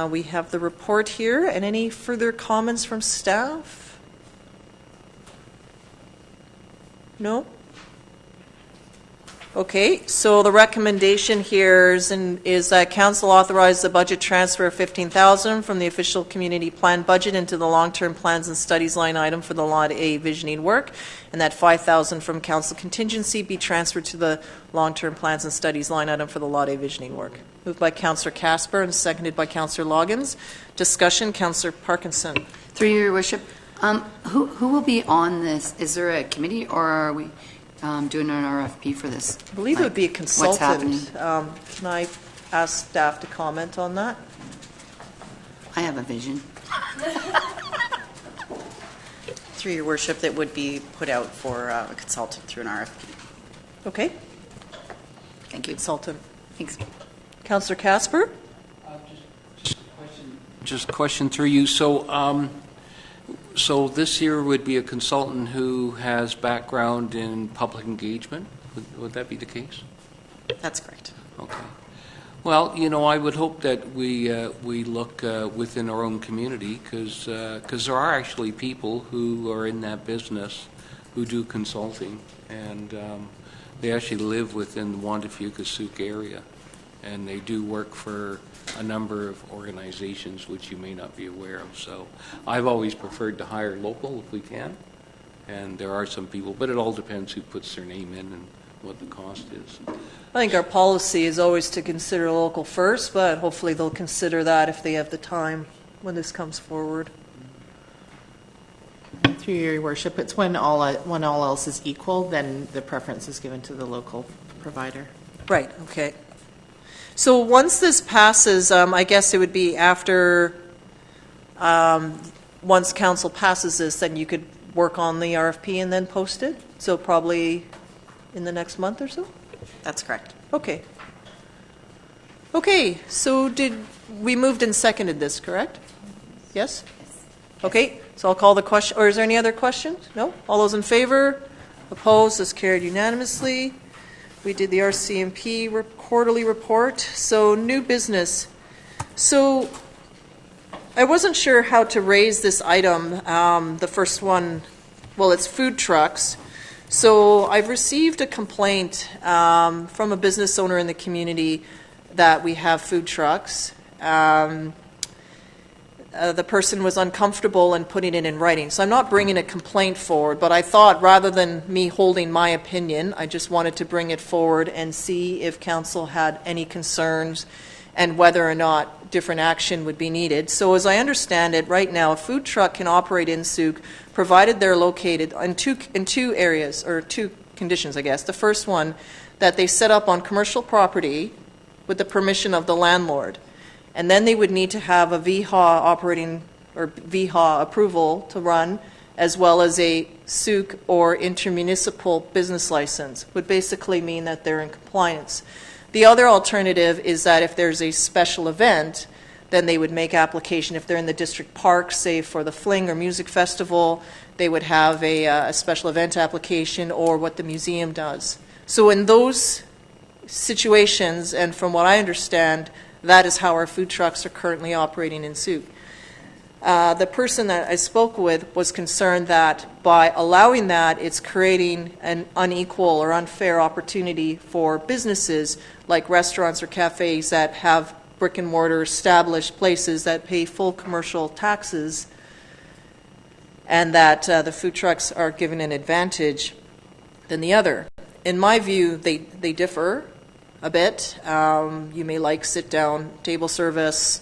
We have the report here, and any further comments from staff? No? Okay, so the recommendation here is that Council authorize the budget transfer of $15,000 from the official community plan budget into the long-term plans and studies line item for the Lot A visioning work, and that $5,000 from Council contingency be transferred to the long-term plans and studies line item for the Lot A visioning work. Moved by Councillor Casper and seconded by Councillor Logins. Discussion, Councillor Parkinson. Through your worship, who will be on this? Is there a committee, or are we doing an RFP for this? I believe it would be a consultant. What's happening? Can I ask staff to comment on that? I have a vision. Through your worship, that would be put out for a consultant through an RFP. Okay. Thank you. Consultant. Thanks. Councillor Casper? Just a question through you. So this here would be a consultant who has background in public engagement. Would that be the case? That's correct. Okay. Well, I would hope that we look within our own community, because there are actually people who are in that business who do consulting, and they actually live within the Wandafuka-Souk area, and they do work for a number of organizations which you may not be aware of. So I've always preferred to hire local if we can, and there are some people, but it all depends who puts their name in and what the cost is. I think our policy is always to consider local first, but hopefully they'll consider that if they have the time when this comes forward. Through your worship, it's when all else is equal, then the preference is given to the local provider. Right, okay. So once this passes, I guess it would be after, once council passes this, then you could work on the RFP and then post it? So probably in the next month or so? That's correct. Okay. Okay, so we moved and seconded this, correct? Yes? Okay, so I'll call the question, or is there any other questions? No? All those in favor? Opposed? This carried unanimously. We did the RCMP quarterly report. So new business. So I wasn't sure how to raise this item. The first one, well, it's food trucks. So I've received a complaint from a business owner in the community that we have food trucks. The person was uncomfortable in putting it in writing. So I'm not bringing a complaint forward, but I thought rather than me holding my opinion, I just wanted to bring it forward and see if council had any concerns and whether or not different action would be needed. So as I understand it, right now a food truck can operate in Souk provided they're located in two areas, or two conditions, I guess. The first one, that they set up on commercial property with the permission of the landlord. And then they would need to have a VHA operating, or VHA approval to run, as well as a Souk or intermunicipal business license. Would basically mean that they're in compliance. The other alternative is that if there's a special event, then they would make application. If they're in the district park, say for the Fling or Music Festival, they would have a special event application, or what the museum does. So in those situations, and from what I understand, that is how our food trucks are currently operating in Souk. The person that I spoke with was concerned that by allowing that, it's creating an unequal or unfair opportunity for businesses like restaurants or cafes that have brick and mortar established places that pay full commercial taxes, and that the food trucks are given an advantage than the other. in my view, they differ a bit. You may like sit-down table service.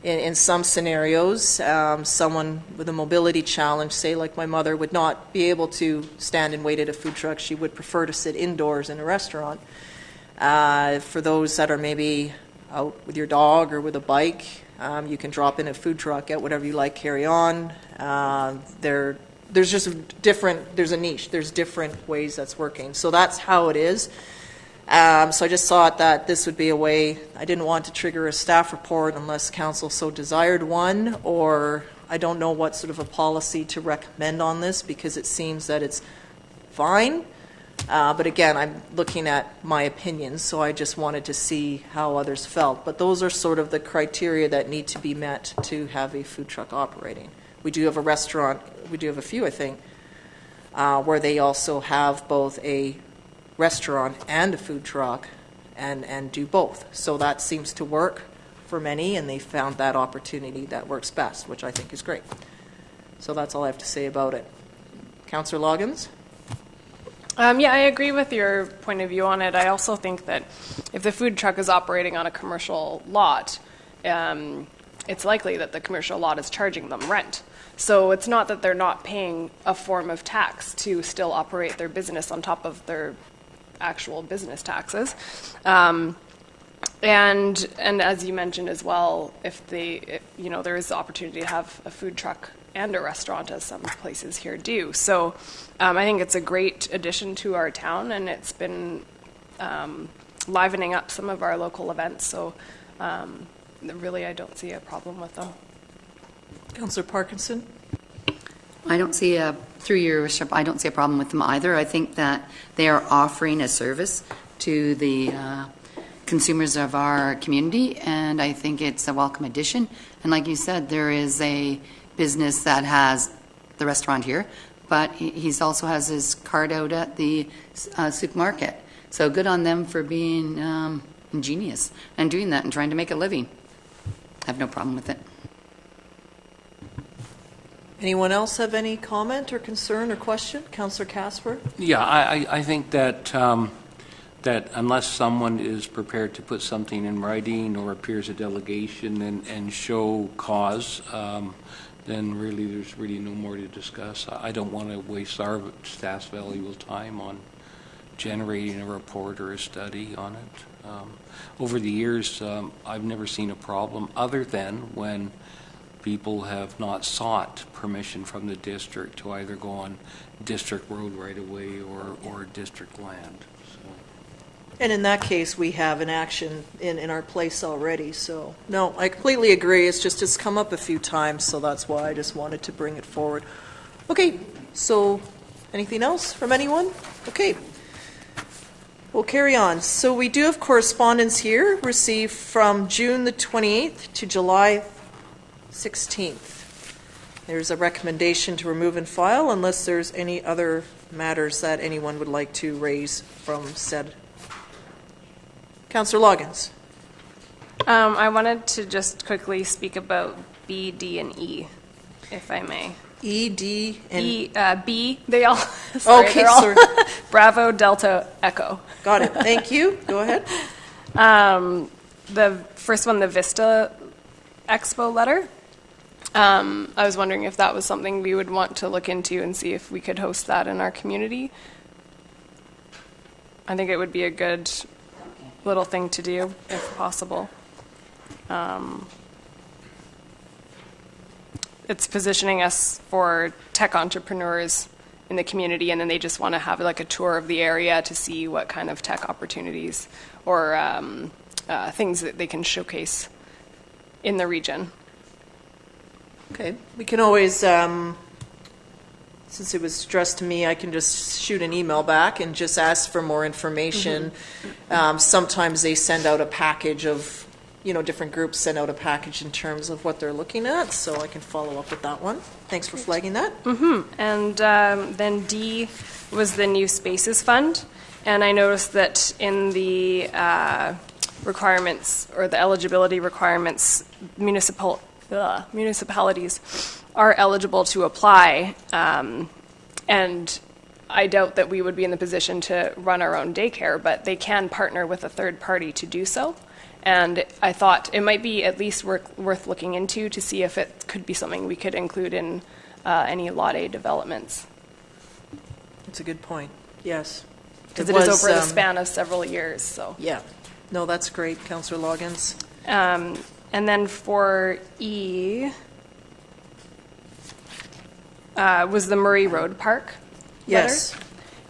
In some scenarios, someone with a mobility challenge, say like my mother, would not be able to stand and wait at a food truck. She would prefer to sit indoors in a restaurant. For those that are maybe out with your dog or with a bike, you can drop in a food truck, get whatever you like, carry on. There's just there's a niche. There's different ways that's working. So that's how it is. So I just thought that this would be a way. I didn't want to trigger a staff report unless council so desired one, or I don't know what sort of a policy to recommend on this, because it seems that it's fine. But again, I'm looking at my opinions, so I just wanted to see how others felt. But those are sort of the criteria that need to be met to have a food truck operating. We do have a restaurant, we do have a few, I think, where they also have both a restaurant and a food truck and do both. So that seems to work for many, and they found that opportunity that works best, which I think is great. So that's all I have to say about it. Councillor Logins? Yeah, I agree with your point of view on it. I also think that if the food truck is operating on a commercial lot, it's likely that the commercial lot is charging them rent. So it's not that they're not paying a form of tax to still operate their business on top of their actual business taxes. And as you mentioned as well, if there is the opportunity to have a food truck and a restaurant, as some places here do. So I think it's a great addition to our town, and it's been livening up some of our local events. So really, I don't see a problem with them. Councillor Parkinson? I don't see through your worship, I don't see a problem with them either. I think that they are offering a service to the consumers of our community, and I think it's a welcome addition. And like you said, there is a business that has the restaurant here, but he also has his cart out at the supermarket. So good on them for being ingenious and doing that and trying to make a living. I have no problem with it. Anyone else have any comment or concern or question? Councillor Casper? Yeah, I think that that unless someone is prepared to put something in writing or appears a delegation and show cause, then really there's really no more to discuss. I don't want to waste our staff's valuable time on generating a report or a study on it. Over the years, I've never seen a problem other than when people have not sought permission from the district to either go on district road right away or district land. So. And in that case, we have an action in our place already. So, no, I completely agree. It's come up a few times, so that's why I just wanted to bring it forward. Okay, so anything else from anyone? Okay. We'll carry on. So we do have correspondence here received from June the 28th to July 16th. There's a recommendation to remove and file unless there's any other matters that anyone would like to raise from said. Councillor Logins. I wanted to just quickly speak about B, D, and E, if I may. E, D, and B. They all. Sorry, okay, sorry. Bravo, Delta, Echo. Got it. Thank you. Go ahead. The first one, the Vista Expo letter. I was wondering if that was something we would want to look into and see if we could host that in our community. I think it would be a good little thing to do, if possible. It's positioning us for tech entrepreneurs in the community, and then they just want to have like a tour of the area to see what kind of tech opportunities or things that they can showcase in the region. Okay. We can always, since it was addressed to me, I can just shoot an email back and just ask for more information. Mm-hmm. Sometimes they send out a package of, different groups send out a package in terms of what they're looking at, so I can follow up with that one. Thanks for flagging that. Mm-hmm. And then D was the New Spaces Fund, and I noticed that in the requirements or the eligibility requirements, municipalities are eligible to apply, and I doubt that we would be in the position to run our own daycare, but they can partner with a third party to do so. And I thought it might be at least worth looking into to see if it could be something we could include in any Lot A developments. That's a good point. Yes. Because it is over the span of several years. So yeah. No, that's great, Councillor Logins. And then for E was the Murray Road Park. Yes. Letter.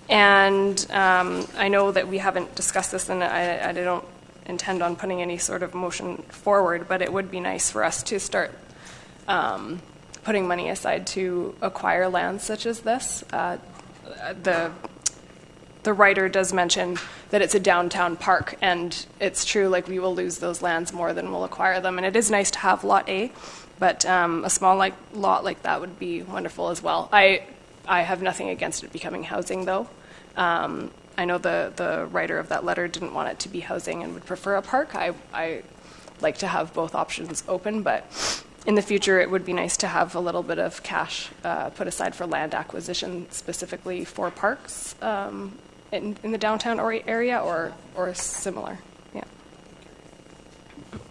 And I know that we haven't discussed this, and I don't intend on putting any sort of motion forward, but it would be nice for us to start putting money aside to acquire lands such as this. The writer does mention that it's a downtown park, and it's true, like, we will lose those lands more than we'll acquire them. And it is nice to have Lot A, but a small lot like that would be wonderful as well. I have nothing against it becoming housing, though. I know the writer of that letter didn't want it to be housing and would prefer a park. I like to have both options open, but in the future it would be nice to have a little bit of cash put aside for land acquisition specifically for parks in the downtown area or similar. Yeah.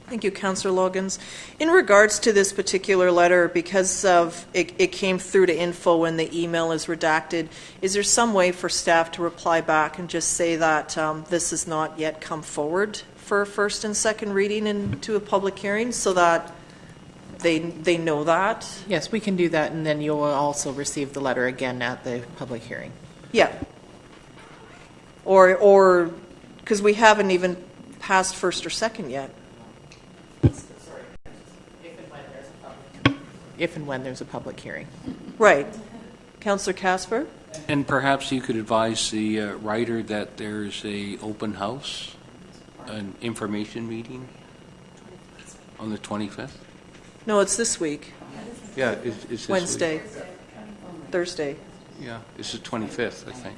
Thank you, Councillor Logins. In regards to this particular letter, because of it came through to info when the email is redacted, is there some way for staff to reply back and just say that this has not yet come forward for first and second reading into a public hearing so that they know that? Yes, we can do that, and then you'll also receive the letter again at the public hearing. Yeah. Or because we haven't even passed first or second yet. If and when there's a public hearing. Right. Councillor Casper? And perhaps you could advise the writer that there's a open house, an information meeting on the 25th? No, it's this week. Yeah, it's this Wednesday. week. Thursday. Yeah, it's the 25th, I think.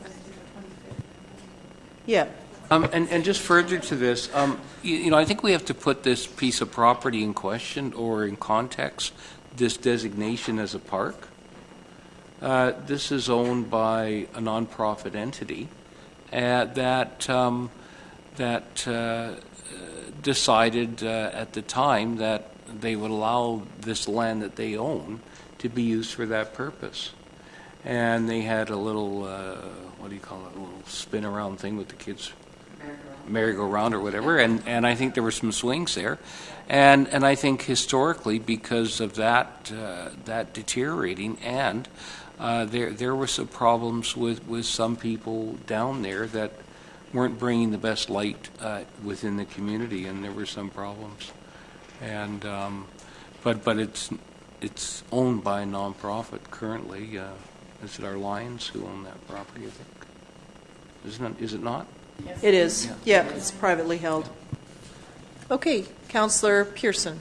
Yeah. And just further to this, I think we have to put this piece of property in question or in context, this designation as a park. This is owned by a nonprofit entity that decided at the time that they would allow this land that they own to be used for that purpose. And they had a little, what do you call it, a little spin around thing with the kids, merry-go-round or whatever, and I think there were some swings there. And I think historically, because of that deteriorating, and there were some problems with some people down there that weren't bringing the best light within the community, and there were some problems. And but it's owned by a nonprofit currently. Is it our Lions who own that property? I think. Is it not? Yes. It is. Yeah, it's privately held. Okay, Councillor Pearson.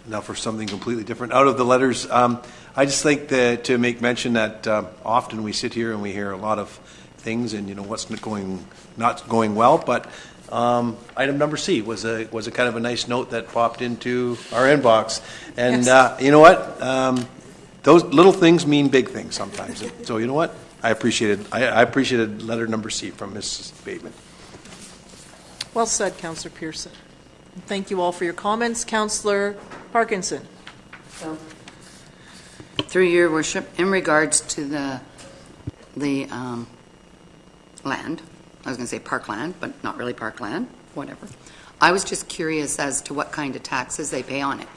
Now for something completely different. Out of the letters, I just think that to make mention that often we sit here and we hear a lot of things and what's not going well, but item number C was a kind of a nice note that popped into our inbox. And yes. You know what? Those little things mean big things sometimes. So you know what? I appreciated letter number C from Mrs. Bateman. Well said, Councillor Pearson. Thank you all for your comments. Councillor Parkinson. So, through your worship, in regards to the land, I was going to say parkland, but not really parkland, whatever. I was just curious as to what kind of taxes they pay on it.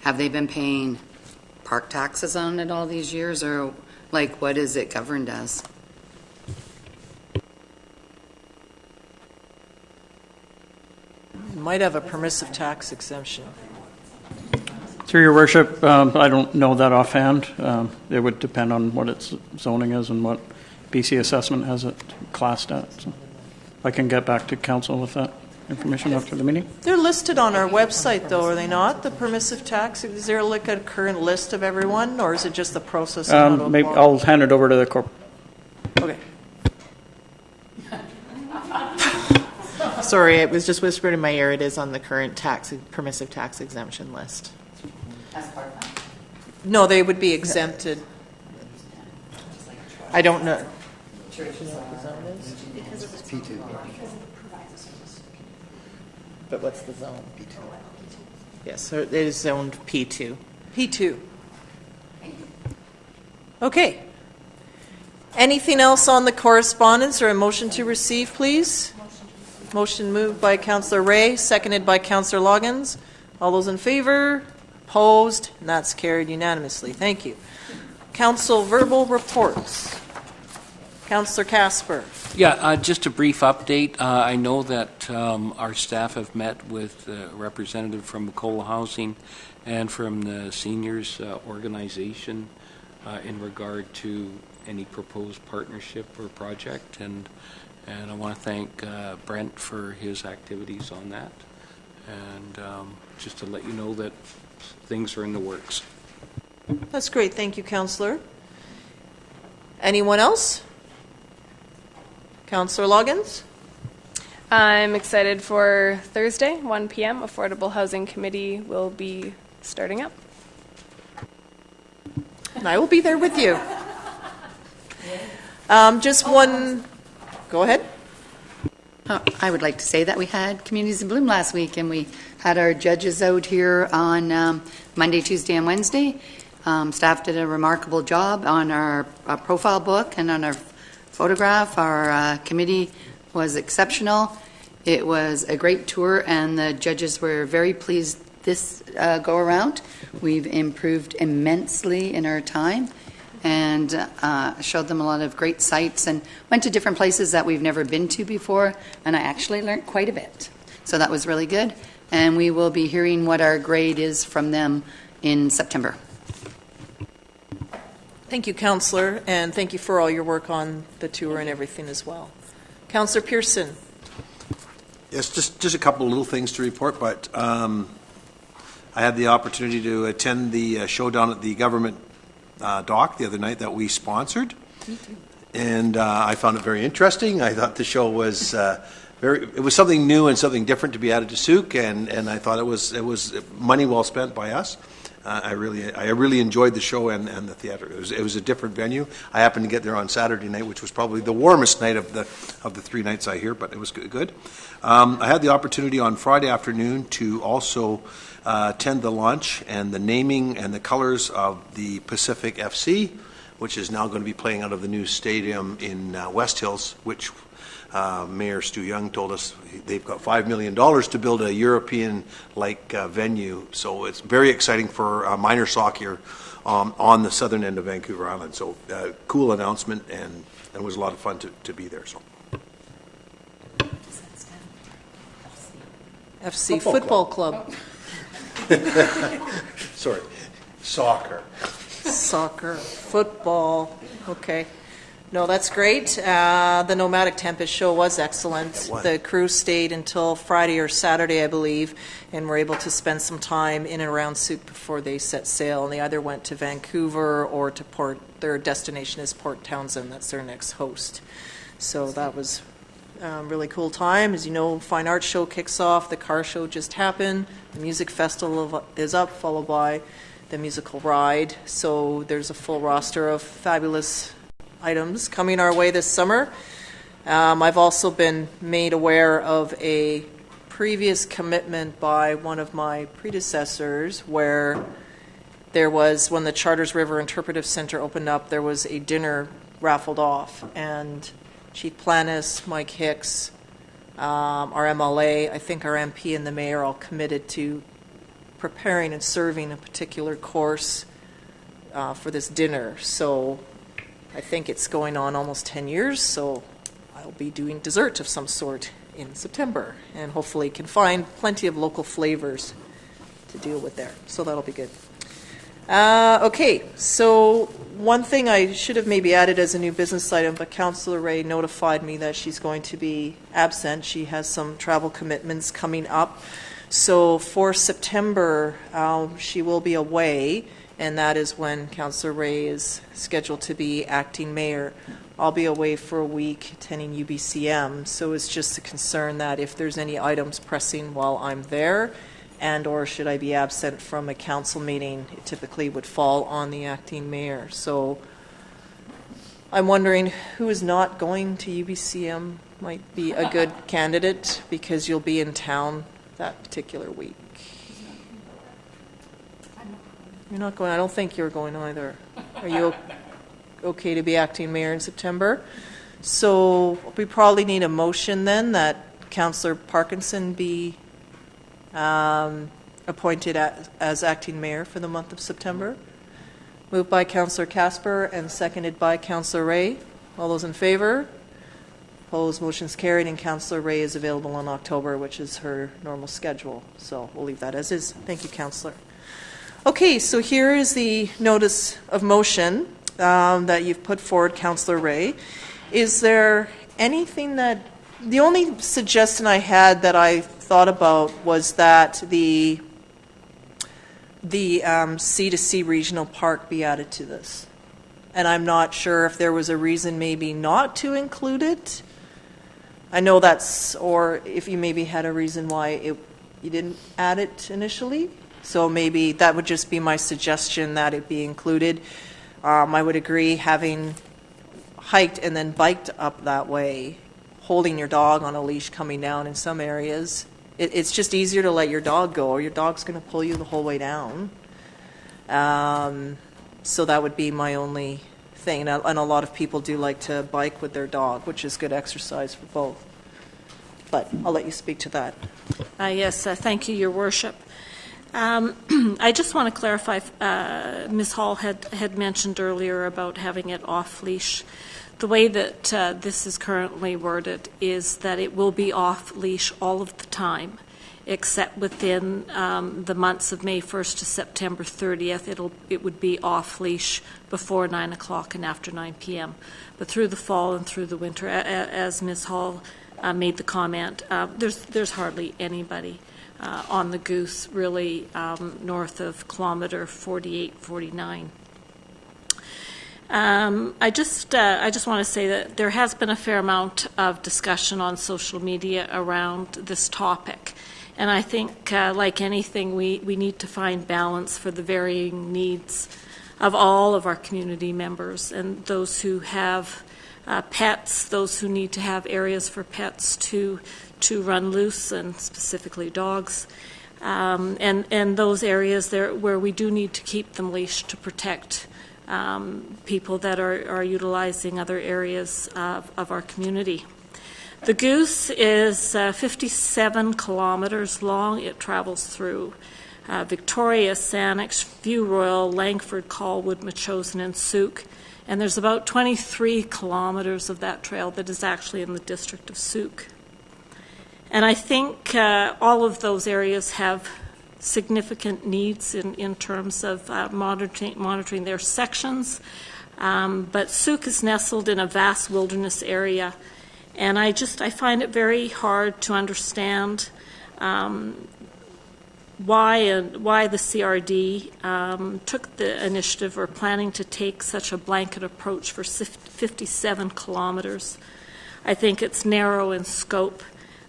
Have they been paying park taxes on it all these years, or like what is it governed as? It might have a permissive tax exemption. Through your worship, I don't know that offhand. It would depend on what its zoning is and what BC assessment has it classed at. So I can get back to council with that information after the meeting. They're listed on our website, though, are they not? The permissive tax. Is there like a current list of everyone, or is it just the process? Maybe I'll hand it over to the corp. Okay. Sorry, it was just whispered in my ear. It is on the current permissive tax exemption list. No, they would be exempted. I don't know. It's P2. But what's the zone? P2. Yes, so it is zoned P2. P2. Okay. Anything else on the correspondence or a motion to receive, please? Motion moved by Councillor Ray, seconded by Councillor Logins. All those in favor? Opposed? And that's carried unanimously. Thank you. Council verbal reports. Councillor Casper. Yeah, just a brief update. I know that our staff have met with a representative from Macola Housing and from the seniors organization in regard to any proposed partnership or project, and I want to thank Brent for his activities on that, and just to let you know that things are in the works. That's great. Thank you, Councillor. Anyone else? Councillor Logins? I'm excited for Thursday, 1 p.m. Affordable Housing Committee will be starting up. And I will be there with you. Just one. Go ahead. I would like to say that we had Communities in Bloom last week, and we had our judges out here on Monday, Tuesday, and Wednesday. Staff did a remarkable job on our profile book and on our photograph. Our committee was exceptional. It was a great tour, and the judges were very pleased this go around. We've improved immensely in our time, and showed them a lot of great sites and went to different places that we've never been to before, and I actually learned quite a bit. So that was really good, and we will be hearing what our grade is from them in September. Thank you, Councillor, and thank you for all your work on the tour and everything as well. Councillor Pearson. Yes, just a couple of little things to report, but I had the opportunity to attend the showdown at the government dock the other night that we sponsored, and I found it very interesting. I thought the show was it was something new and something different to be added to Souk, and I thought it was money well spent by us. I really enjoyed the show and the theater. It was a different venue. I happened to get there on Saturday night, which was probably the warmest night of the 3 nights I hear, but it was good. I had the opportunity on Friday afternoon to also attend the launch and the naming and the colors of the Pacific FC, which is now going to be playing out of the new stadium in West Hills, which Mayor Stu Young told us they've got $5 million to build a European-like venue. So it's very exciting for minor soccer on the southern end of Vancouver Island. So cool announcement, and it was a lot of fun to be there. So. FC Football Club. Sorry, soccer. Soccer, football, okay. No, that's great. The Nomadic Tempest show was excellent. The crew stayed until Friday or Saturday, I believe, and were able to spend some time in and around Souk before they set sail. And they either went to Vancouver or to Port. Their destination is Port Townsend. That's their next host. So that was a really cool time. As you know, Fine Arts Show kicks off. The car show just happened. The music festival is up, followed by the musical ride. So there's a full roster of fabulous items coming our way this summer. I've also been made aware of a previous commitment by one of my predecessors where there was, when the Charters River Interpretive Center opened up, there was a dinner raffled off, and Chief Planis, Mike Hicks, our MLA, I think our MP and the mayor all committed to preparing and serving a particular course for this dinner. So I think it's going on almost 10 years, so I'll be doing dessert of some sort in September, and hopefully can find plenty of local flavors to deal with there. So that'll be good. Okay, so one thing I should have maybe added as a new business item, but Councillor Ray notified me that she's going to be absent. She has some travel commitments coming up. So for September, she will be away, and that is when Councillor Ray is scheduled to be acting mayor. I'll be away for a week attending UBCM, so it's just a concern that if there's any items pressing while I'm there, and or should I be absent from a council meeting, it typically would fall on the acting mayor. So I'm wondering who is not going to UBCM might be a good candidate because you'll be in town that particular week. You're not going. I don't think you're going either. Are you okay to be acting mayor in September? So we probably need a motion then that Councillor Parkinson be appointed as acting mayor for the month of September. Moved by Councillor Casper and seconded by Councillor Ray. All those in favor? Opposed, motion's carried, and Councillor Ray is available in October, which is her normal schedule. So we'll leave that as is. Thank you, Councillor. Okay, so here is the notice of motion that you've put forward, Councillor Ray. Is there anything that, the only suggestion I had that I thought about was that the C2C regional park be added to this. And I'm not sure if there was a reason maybe not to include it. I know that's, or if you maybe had a reason why you didn't add it initially. So maybe that would just be my suggestion that it be included. I would agree having hiked and then biked up that way, holding your dog on a leash coming down in some areas, it's just easier to let your dog go or your dog's going to pull you the whole way down. So that would be my only thing. And a lot of people do like to bike with their dog, which is good exercise for both. But I'll let you speak to that. Yes, thank you, Your Worship. I just want to clarify, Ms. Hall had mentioned earlier about having it off-leash. The way that this is currently worded is that it will be off-leash all of the time, except within the months of May 1st to September 30th. It would be off-leash before 9 o'clock and after 9 p.m. But through the fall and through the winter, as Ms. Hall made the comment, there's hardly anybody on the Goose, really, north of kilometre 48, 49. I just want to say that there has been a fair amount of discussion on social media around this topic. And I think, like anything, we need to find balance for the varying needs of all of our community members and those who have pets, those who need to have areas for pets to run loose, and specifically dogs, and those areas there where we do need to keep them leashed to protect people that are utilizing other areas of our community. The Goose is 57 kilometres long. It travels through Victoria, Saanich, View Royal, Langford, Colwood, Machosen, and Souk. And there's about 23 kilometres of that trail that is actually in the district of Souk. And I think all of those areas have significant needs in terms of monitoring their sections. But Souk is nestled in a vast wilderness area. And I find it very hard to understand why the CRD took the initiative or planning to take such a blanket approach for 57 kilometres. I think it's narrow in scope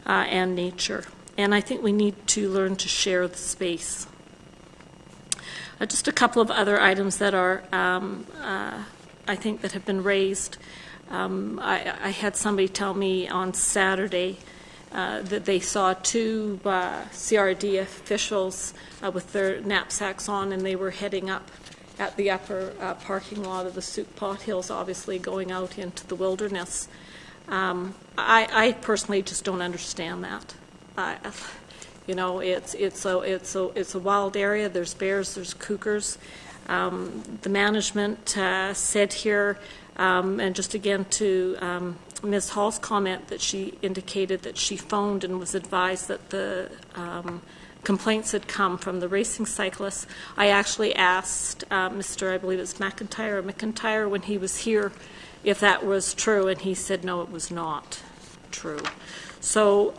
and nature. And I think we need to learn to share the space. Just a couple of other items that are, I think, that have been raised. I had somebody tell me on Saturday that they saw two CRD officials with their knapsacks on, and they were heading up at the upper parking lot of the Souk Pot Hills, obviously going out into the wilderness. I personally just don't understand that. It's a wild area. There's bears, there's cougars. The management said here, and just again to Ms. Hall's comment that she indicated that she phoned and was advised that the complaints had come from the racing cyclists. I actually asked Mr. I believe it's McIntyre when he was here if that was true, and he said no, it was not true. So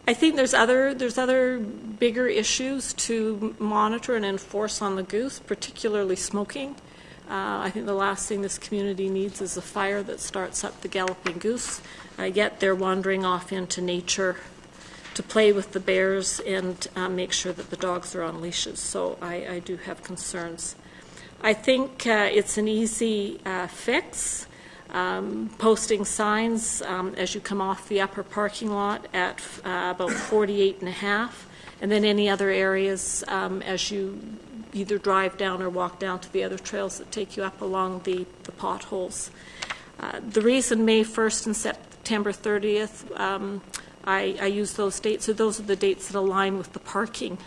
I think there's other bigger issues to monitor and enforce on the Goose, particularly smoking. I think the last thing this community needs is a fire that starts up the Galloping Goose. Yet they're wandering off into nature to play with the bears and make sure that the dogs are on leashes. So I do have concerns. I think it's an easy fix. Posting signs as you come off the upper parking lot at about 48.5, and then any other areas as you either drive down or walk down to the other trails that take you up along the potholes. The reason May 1st and September 30th, I use those dates, so those are the dates that align with the parking.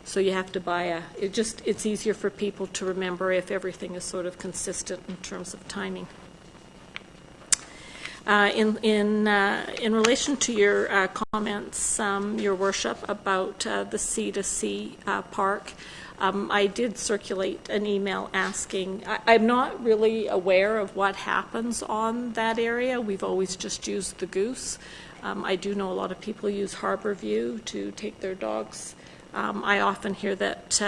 So you have to buy it's easier for people to remember if everything is sort of consistent in terms of timing. In relation to your comments, Your Worship, about the C2C park, I did circulate an email asking. I'm not really aware of what happens on that area. We've always just used the Goose. I do know a lot of people use Harbour View to take their dogs. I often hear that,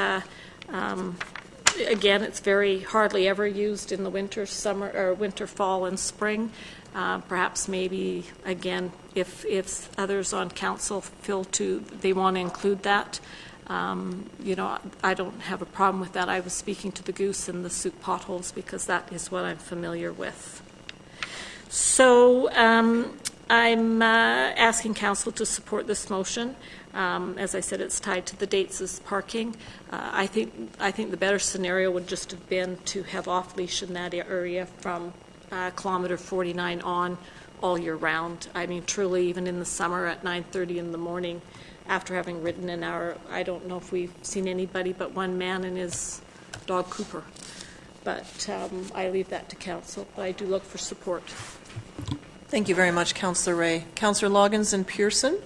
again, it's very hardly ever used in the winter, summer, or winter, fall, and spring. Perhaps maybe, again, if others on council feel they want to include that, I don't have a problem with that. I was speaking to the Goose and the Souk potholes because that is what I'm familiar with. So I'm asking council to support this motion. As I said, it's tied to the dates as parking. I think the better scenario would just have been to have off-leash in that area from kilometer 49 on all year round. I mean, truly, even in the summer at 9:30 in the morning, after having ridden an hour, I don't know if we've seen anybody but one man and his dog Cooper. But I leave that to council. But I do look for support. Thank you very much, Councillor Ray. Councillor Logins and Pearson.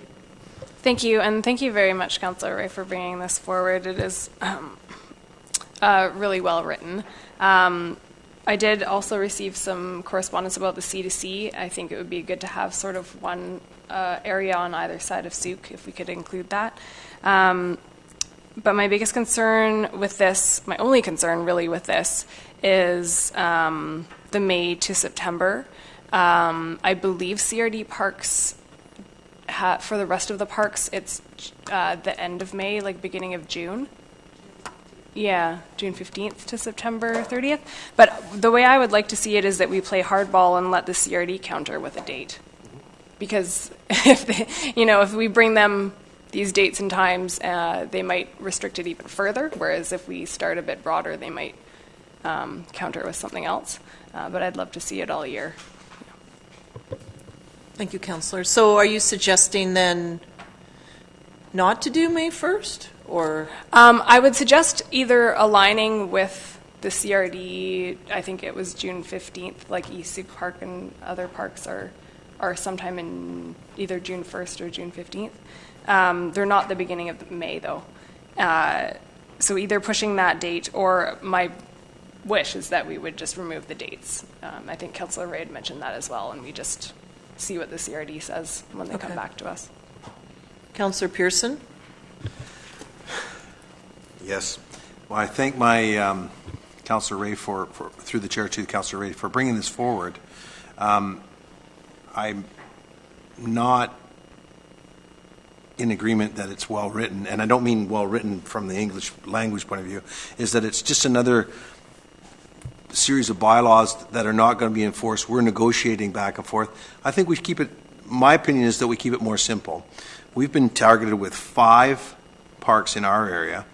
Thank you, and thank you very much, Councillor Ray, for bringing this forward. It is really well written. I did also receive some correspondence about the C2C. I think it would be good to have sort of one area on either side of Souk, if we could include that. But my biggest concern with this, my only concern really with this, is the May to September. I believe CRD parks, for the rest of the parks, it's the end of May, like beginning of June. Yeah, June 15th to September 30th. But the way I would like to see it is that we play hardball and let the CRD counter with a date. Because if we bring them these dates and times, they might restrict it even further. Whereas if we start a bit broader, they might counter with something else. But I'd love to see it all year. Thank you, Councillor. So are you suggesting then not to do May 1st? Or I would suggest either aligning with the CRD, I think it was June 15th, like East Souk Park and other parks are sometime in either June 1st or June 15th. They're not the beginning of May, though. So either pushing that date, or my wish is that we would just remove the dates. I think Councillor Ray had mentioned that as well, and we just see what the CRD says when they come back to us. Councillor Pearson? Yes. Well, I thank my Councillor Ray for through the chair to Councillor Ray for bringing this forward. I'm not in agreement that it's well written, and I don't mean well written from the English language point of view, is that it's just another series of bylaws that are not going to be enforced. We're negotiating back and forth. I think we keep it, my opinion is that we keep it more simple. We've been targeted with 5 parks in our area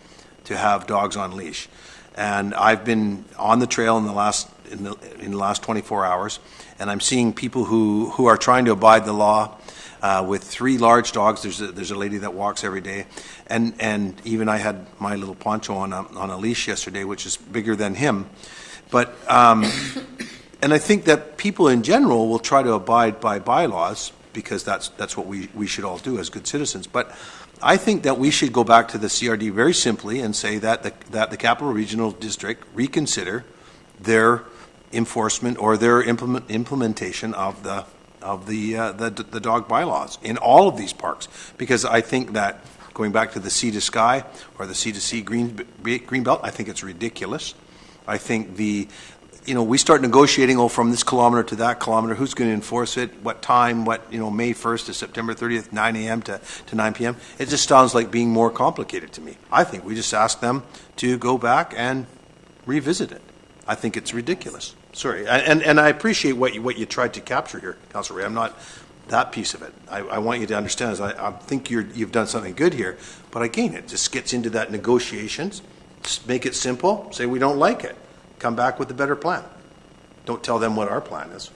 to have dogs on leash, and I've been on the trail in the last 24 hours, and I'm seeing people who are trying to abide the law with 3 large dogs. There's a lady that walks every day, and even I had my little Poncho on a leash yesterday, which is bigger than him. But and I think that people in general will try to abide by bylaws because that's what we should all do as good citizens. But I think that we should go back to the CRD very simply and say that the Capital Regional District reconsider their enforcement or their implementation of the dog bylaws in all of these parks, because I think that going back to the sea to sky or the sea to sea green belt, I think it's ridiculous. I think we start negotiating from this kilometer to that kilometer, who's going to enforce it, what time, May 1st to September 30th, 9 a.m. to 9 p.m. It just sounds like being more complicated to me. I think we just ask them to go back and revisit it. I think it's ridiculous. Sorry, and I appreciate what you tried to capture here, Councillor Ray. I'm not that piece of it. I want you to understand. I think you've done something good here, but again, it just gets into that negotiations. Just make it simple. Say we don't like it. Come back with a better plan. Don't tell them what our plan is.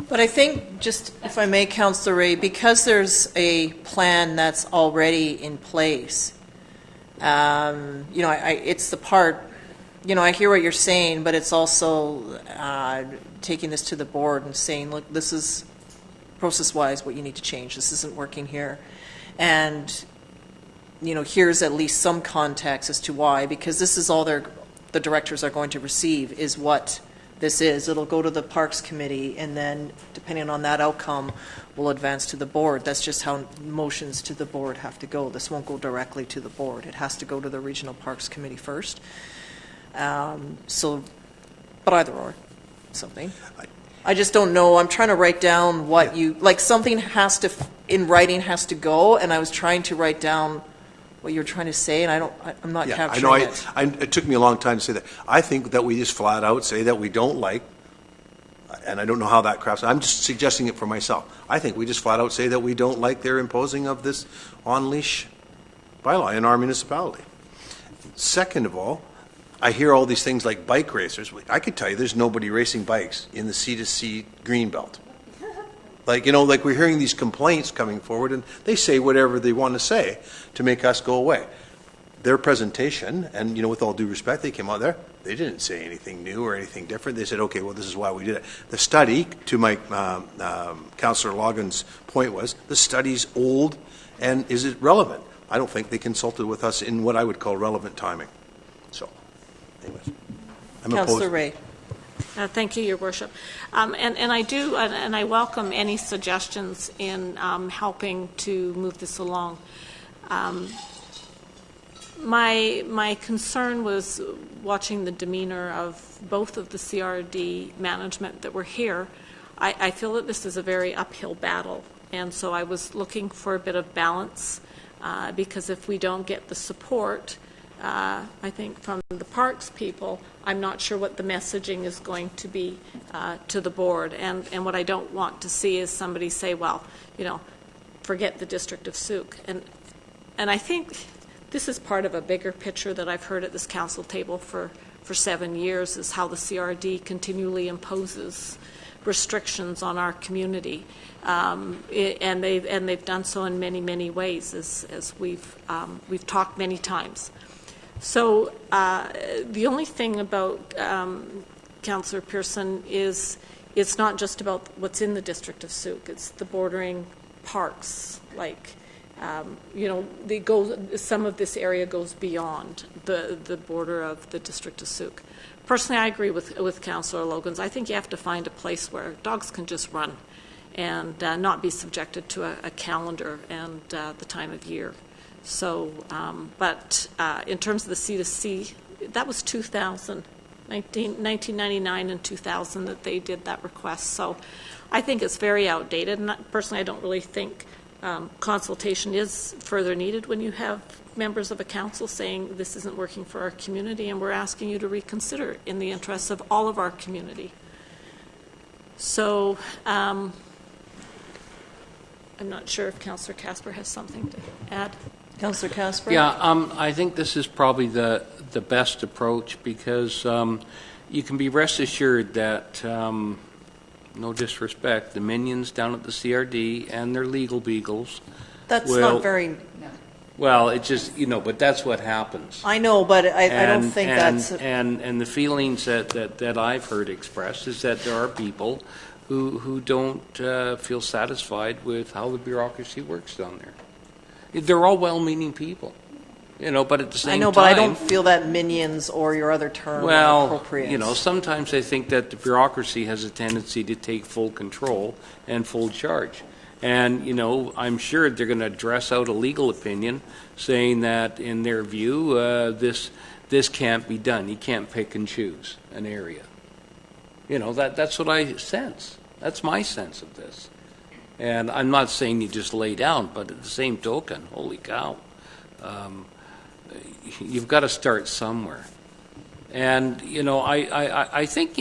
But I think, just if I may, Councillor Ray, because there's a plan that's already in place, it's the part, I hear what you're saying, but it's also taking this to the board and saying, look, this is process-wise what you need to change. This isn't working here. And, here's at least some context as to why, because this is all the directors are going to receive is what this is. It'll go to the Parks Committee, and then, depending on that outcome, will advance to the board. That's just how motions to the board have to go. This won't go directly to the board. It has to go to the Regional Parks Committee first. But either or, something. I just don't know. I'm trying to write down what something has to, in writing, has to go, and I was trying to write down what you're trying to say, and I'm not capturing it. It took me a long time to say that. I think that we just flat out say that we don't like, and I don't know how that crafts. I'm just suggesting it for myself. I think we just flat out say that we don't like their imposing of this on-leash bylaw in our municipality. Second of all, I hear all these things like bike racers. I could tell you there's nobody racing bikes in the C2C Greenbelt. Like we're hearing these complaints coming forward, and they say whatever they want to say to make us go away. Their presentation, and with all due respect, they came out there, they didn't say anything new or anything different. They said, okay, well, this is why we did it. The study, to my Councillor Logins' point was, the study's old, and is it relevant? I don't think they consulted with us in what I would call relevant timing. So, anyways, I'm opposed. Councillor Ray. Thank you, Your Worship. And I do, and I welcome any suggestions in helping to move this along. My concern was watching the demeanor of both of the CRD management that were here. I feel that this is a very uphill battle, and so I was looking for a bit of balance because if we don't get the support, I think from the parks people, I'm not sure what the messaging is going to be to the board. And what I don't want to see is somebody say, well, forget the District of Souk. And I think this is part of a bigger picture that I've heard at this council table for 7 years, is how the CRD continually imposes restrictions on our community. And they've done so in many, many ways, as we've talked many times. So the only thing about Councillor Pearson is it's not just about what's in the District of Souk. It's the bordering parks. Some of this area goes beyond the border of the District of Souk. Personally, I agree with Councillor Logins. I think you have to find a place where dogs can just run and not be subjected to a calendar and the time of year. So, but in terms of the C2C, that was 1999 and 2000 that they did that request. So I think it's very outdated. And personally, I don't really think consultation is further needed when you have members of a council saying this isn't working for our community and we're asking you to reconsider in the interests of all of our community. So I'm not sure if Councillor Casper has something to add. Councillor Casper? Yeah, I think this is probably the best approach because you can be rest assured that, no disrespect, the minions down at the CRD and their legal beagles. That's not very. Well, it's just, but that's what happens. I know, but I don't think that's. And the feelings that I've heard expressed is that there are people who don't feel satisfied with how the bureaucracy works down there. They're all well-meaning people, but at the same time... I know, but I don't feel that minions or your other term are appropriate. Sometimes I think that the bureaucracy has a tendency to take full control and full charge. And, I'm sure they're going to dress out a legal opinion saying that, in their view, this can't be done. You can't pick and choose an area. That's what I sense. That's my sense of this. And I'm not saying you just lay down, but at the same token, holy cow, you've got to start somewhere. And, I think,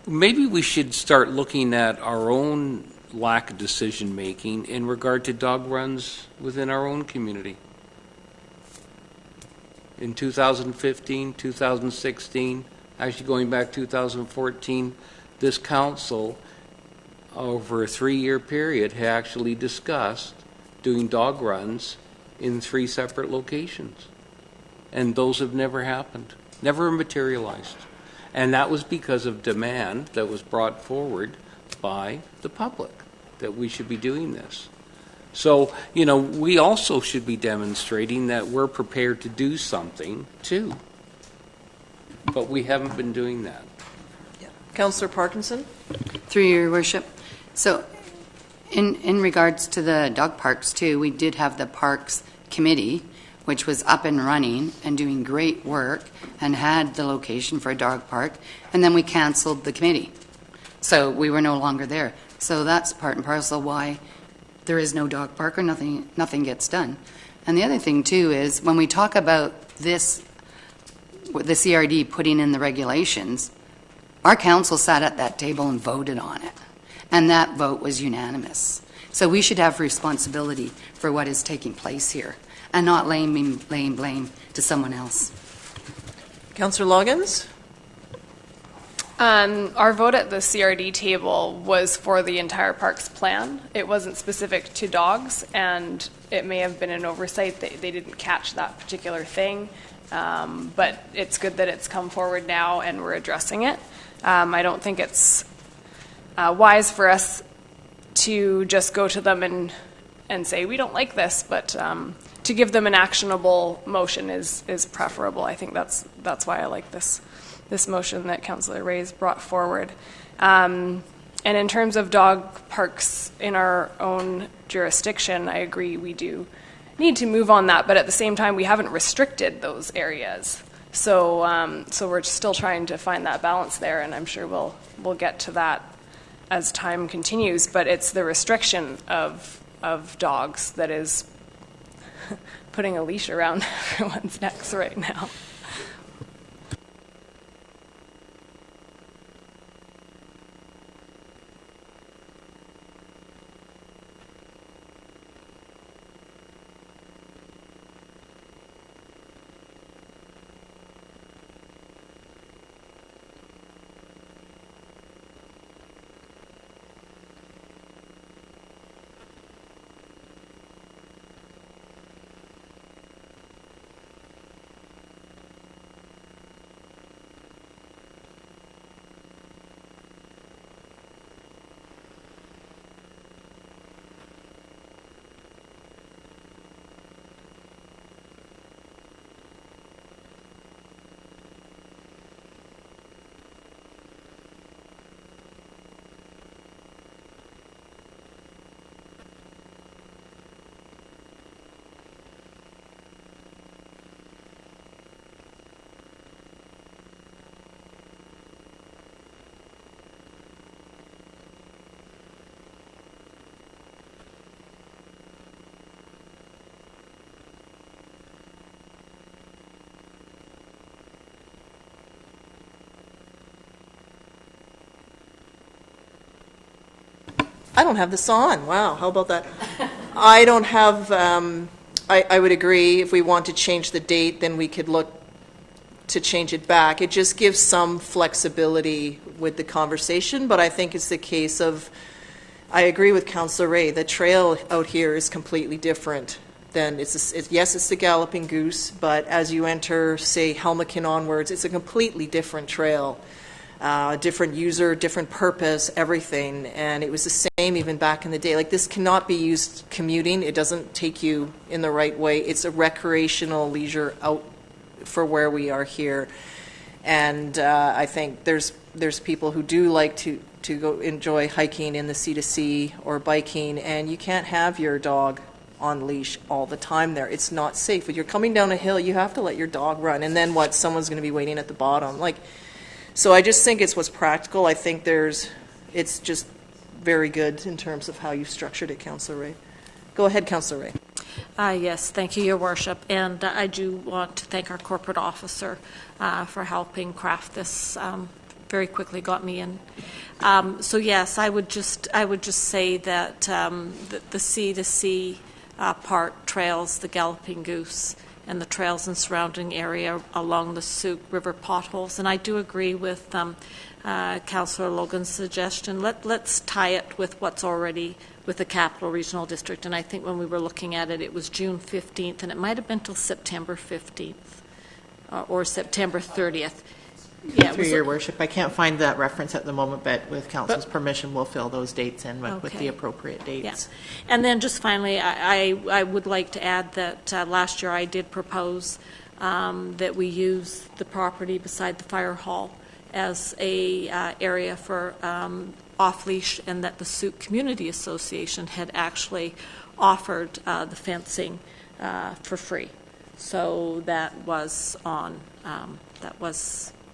maybe we should start looking at our own lack of decision-making in regard to dog runs within our own community. In 2015, 2016, actually going back 2014, this council, over a 3-year period, had actually discussed doing dog runs in 3 separate locations. And those have never happened, never materialized. And that was because of demand that was brought forward by the public, that we should be doing this. So, we also should be demonstrating that we're prepared to do something, too. But we haven't been doing that. Yeah. Councillor Parkinson? Through your worship. So, in regards to the dog parks, too, we did have the Parks Committee, which was up and running and doing great work and had the location for a dog park, and then we canceled the committee. So we were no longer there. So that's part and parcel why there is no dog park or nothing gets done. And the other thing, too, is when we talk about this, the CRD putting in the regulations, our council sat at that table and voted on it. And that vote was unanimous. So we should have responsibility for what is taking place here and not laying blame to someone else. Councillor Logins? Our vote at the CRD table was for the entire parks plan. It wasn't specific to dogs, and it may have been an oversight. They didn't catch that particular thing, but it's good that it's come forward now and we're addressing it. I don't think it's wise for us to just go to them and say, we don't like this, but to give them an actionable motion is preferable. I think that's why I like this motion that Councillor Ray's brought forward. And in terms of dog parks in our own jurisdiction, I agree we do need to move on that, but at the same time, we haven't restricted those areas. So we're still trying to find that balance there, and I'm sure we'll get to that as time continues. But it's the restriction of dogs that is putting a leash around everyone's necks right now. I don't have this on. Wow, how about that? I don't have, I would agree, if we want to change the date, then we could look to change it back. It just gives some flexibility with the conversation, but I think it's the case of, I agree with Councillor Ray, the trail out here is completely different than, yes, it's the Galloping Goose, but as you enter, say, Helmicon onwards, it's a completely different trail. Different user, different purpose, everything. And it was the same even back in the day. Like, this cannot be used commuting. It doesn't take you in the right way. It's a recreational leisure out for where we are here. And I think there's people who do like to go enjoy hiking in the C2C or biking, and you can't have your dog on leash all the time there. It's not safe. When you're coming down a hill, you have to let your dog run. And then what? Someone's going to be waiting at the bottom. So I just think it's what's practical. I think it's just very good in terms of how you've structured it, Councillor Ray. Go ahead, Councillor Ray. Yes, thank you, Your Worship. And I do want to thank our corporate officer for helping craft this. Very quickly got me in. So yes, I would just say that the C2C part trails, the Galloping Goose, and the trails in surrounding area along the Souk River potholes. And I do agree with Councillor Logan's suggestion. Let's tie it with what's already with the Capital Regional District. And I think when we were looking at it, it was June 15th, and it might have been till September 15th or September 30th. Yeah, Through Your Worship, I can't find that reference at the moment, but with Council's permission, we'll fill those dates in with the appropriate dates. Yeah. And then just finally, I would like to add that last year I did propose that we use the property beside the fire hall as a area for off-leash, and that the Souk Community Association had actually offered the fencing for free. So that was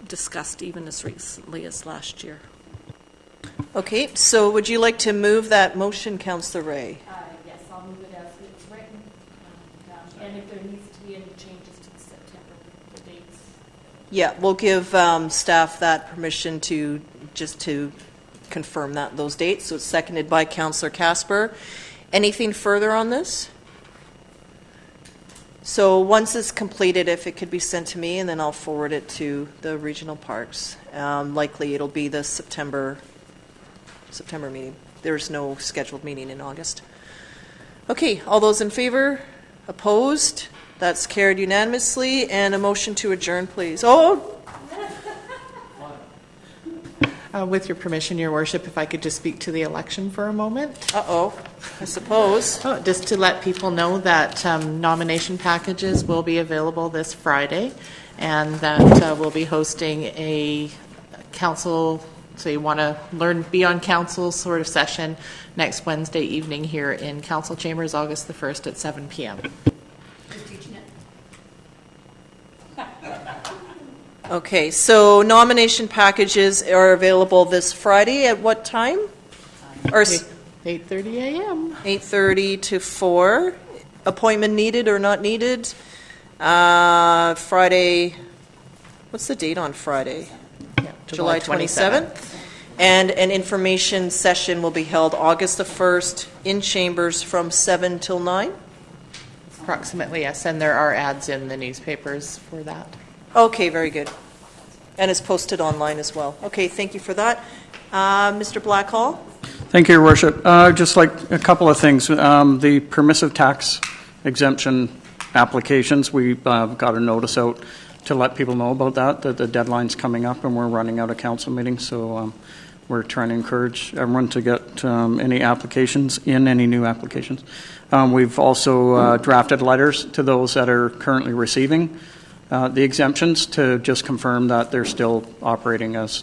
discussed even as recently as last year. Okay, so would you like to move that motion, Councillor Ray? Yes, I'll move it as it's written. And if there needs to be any changes to the September, the dates. Yeah, we'll give staff that permission to confirm those dates. So it's seconded by Councillor Casper. Anything further on this? So once it's completed, if it could be sent to me, and then I'll forward it to the regional parks. Likely it'll be the September meeting. There's no scheduled meeting in August. Okay, all those in favor? Opposed? That's carried unanimously. And a motion to adjourn, please. Oh! With your permission, Your Worship, if I could just speak to the election for a moment. Uh-oh, I suppose. Just to let people know that nomination packages will be available this Friday, and that we'll be hosting a council, so you want to be on council sort of session next Wednesday evening here in Council Chambers, August the 1st at 7 p.m. Okay, so nomination packages are available this Friday at what time? Or 8:30 a.m. 8:30 to 4. Appointment needed or not needed? Friday, what's the date on Friday? Yeah, July 27th. And an information session will be held August the 1st in Chambers from 7 till 9? Approximately, yes, and there are ads in the newspapers for that. Okay, very good. And it's posted online as well. Okay, thank you for that. Mr. Blackhall? Thank you, Your Worship. Just like a couple of things. The permissive tax exemption applications, we've got a notice out to let people know about that the deadline's coming up and we're running out of council meetings. So we're trying to encourage everyone to get any new applications. We've also drafted letters to those that are currently receiving the exemptions to just confirm that they're still operating as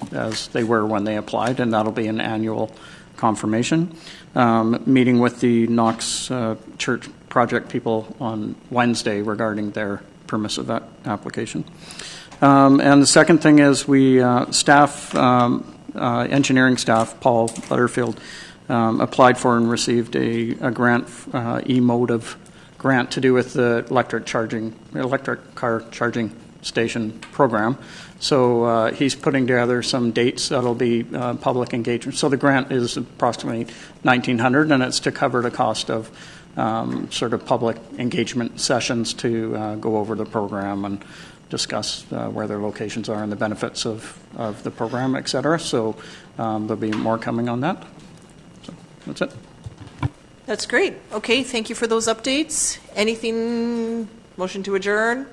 they were when they applied, and that'll be an annual confirmation. Meeting with the Knox Church Project people on Wednesday regarding their permissive application. And the second thing is engineering staff, Paul Butterfield, applied for and received a grant, e-motive grant to do with the electric car charging station program. So he's putting together some dates that'll be public engagement. So the grant is approximately $1,900, and it's to cover the cost of sort of public engagement sessions to go over the program and discuss where their locations are and the benefits of the program, et cetera. So there'll be more coming on that. So that's it. That's great. Okay, thank you for those updates. Anything? Motion to adjourn?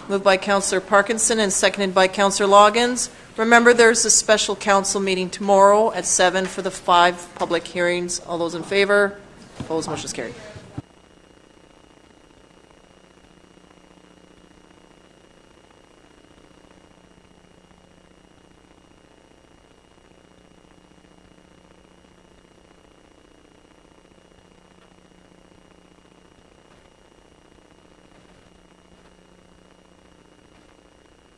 Moved by Councillor Parkinson and seconded by Councillor Logins. Remember, there's a special council meeting tomorrow at 7 for the 5 public hearings. All those in favor? Opposed? Motion is carried.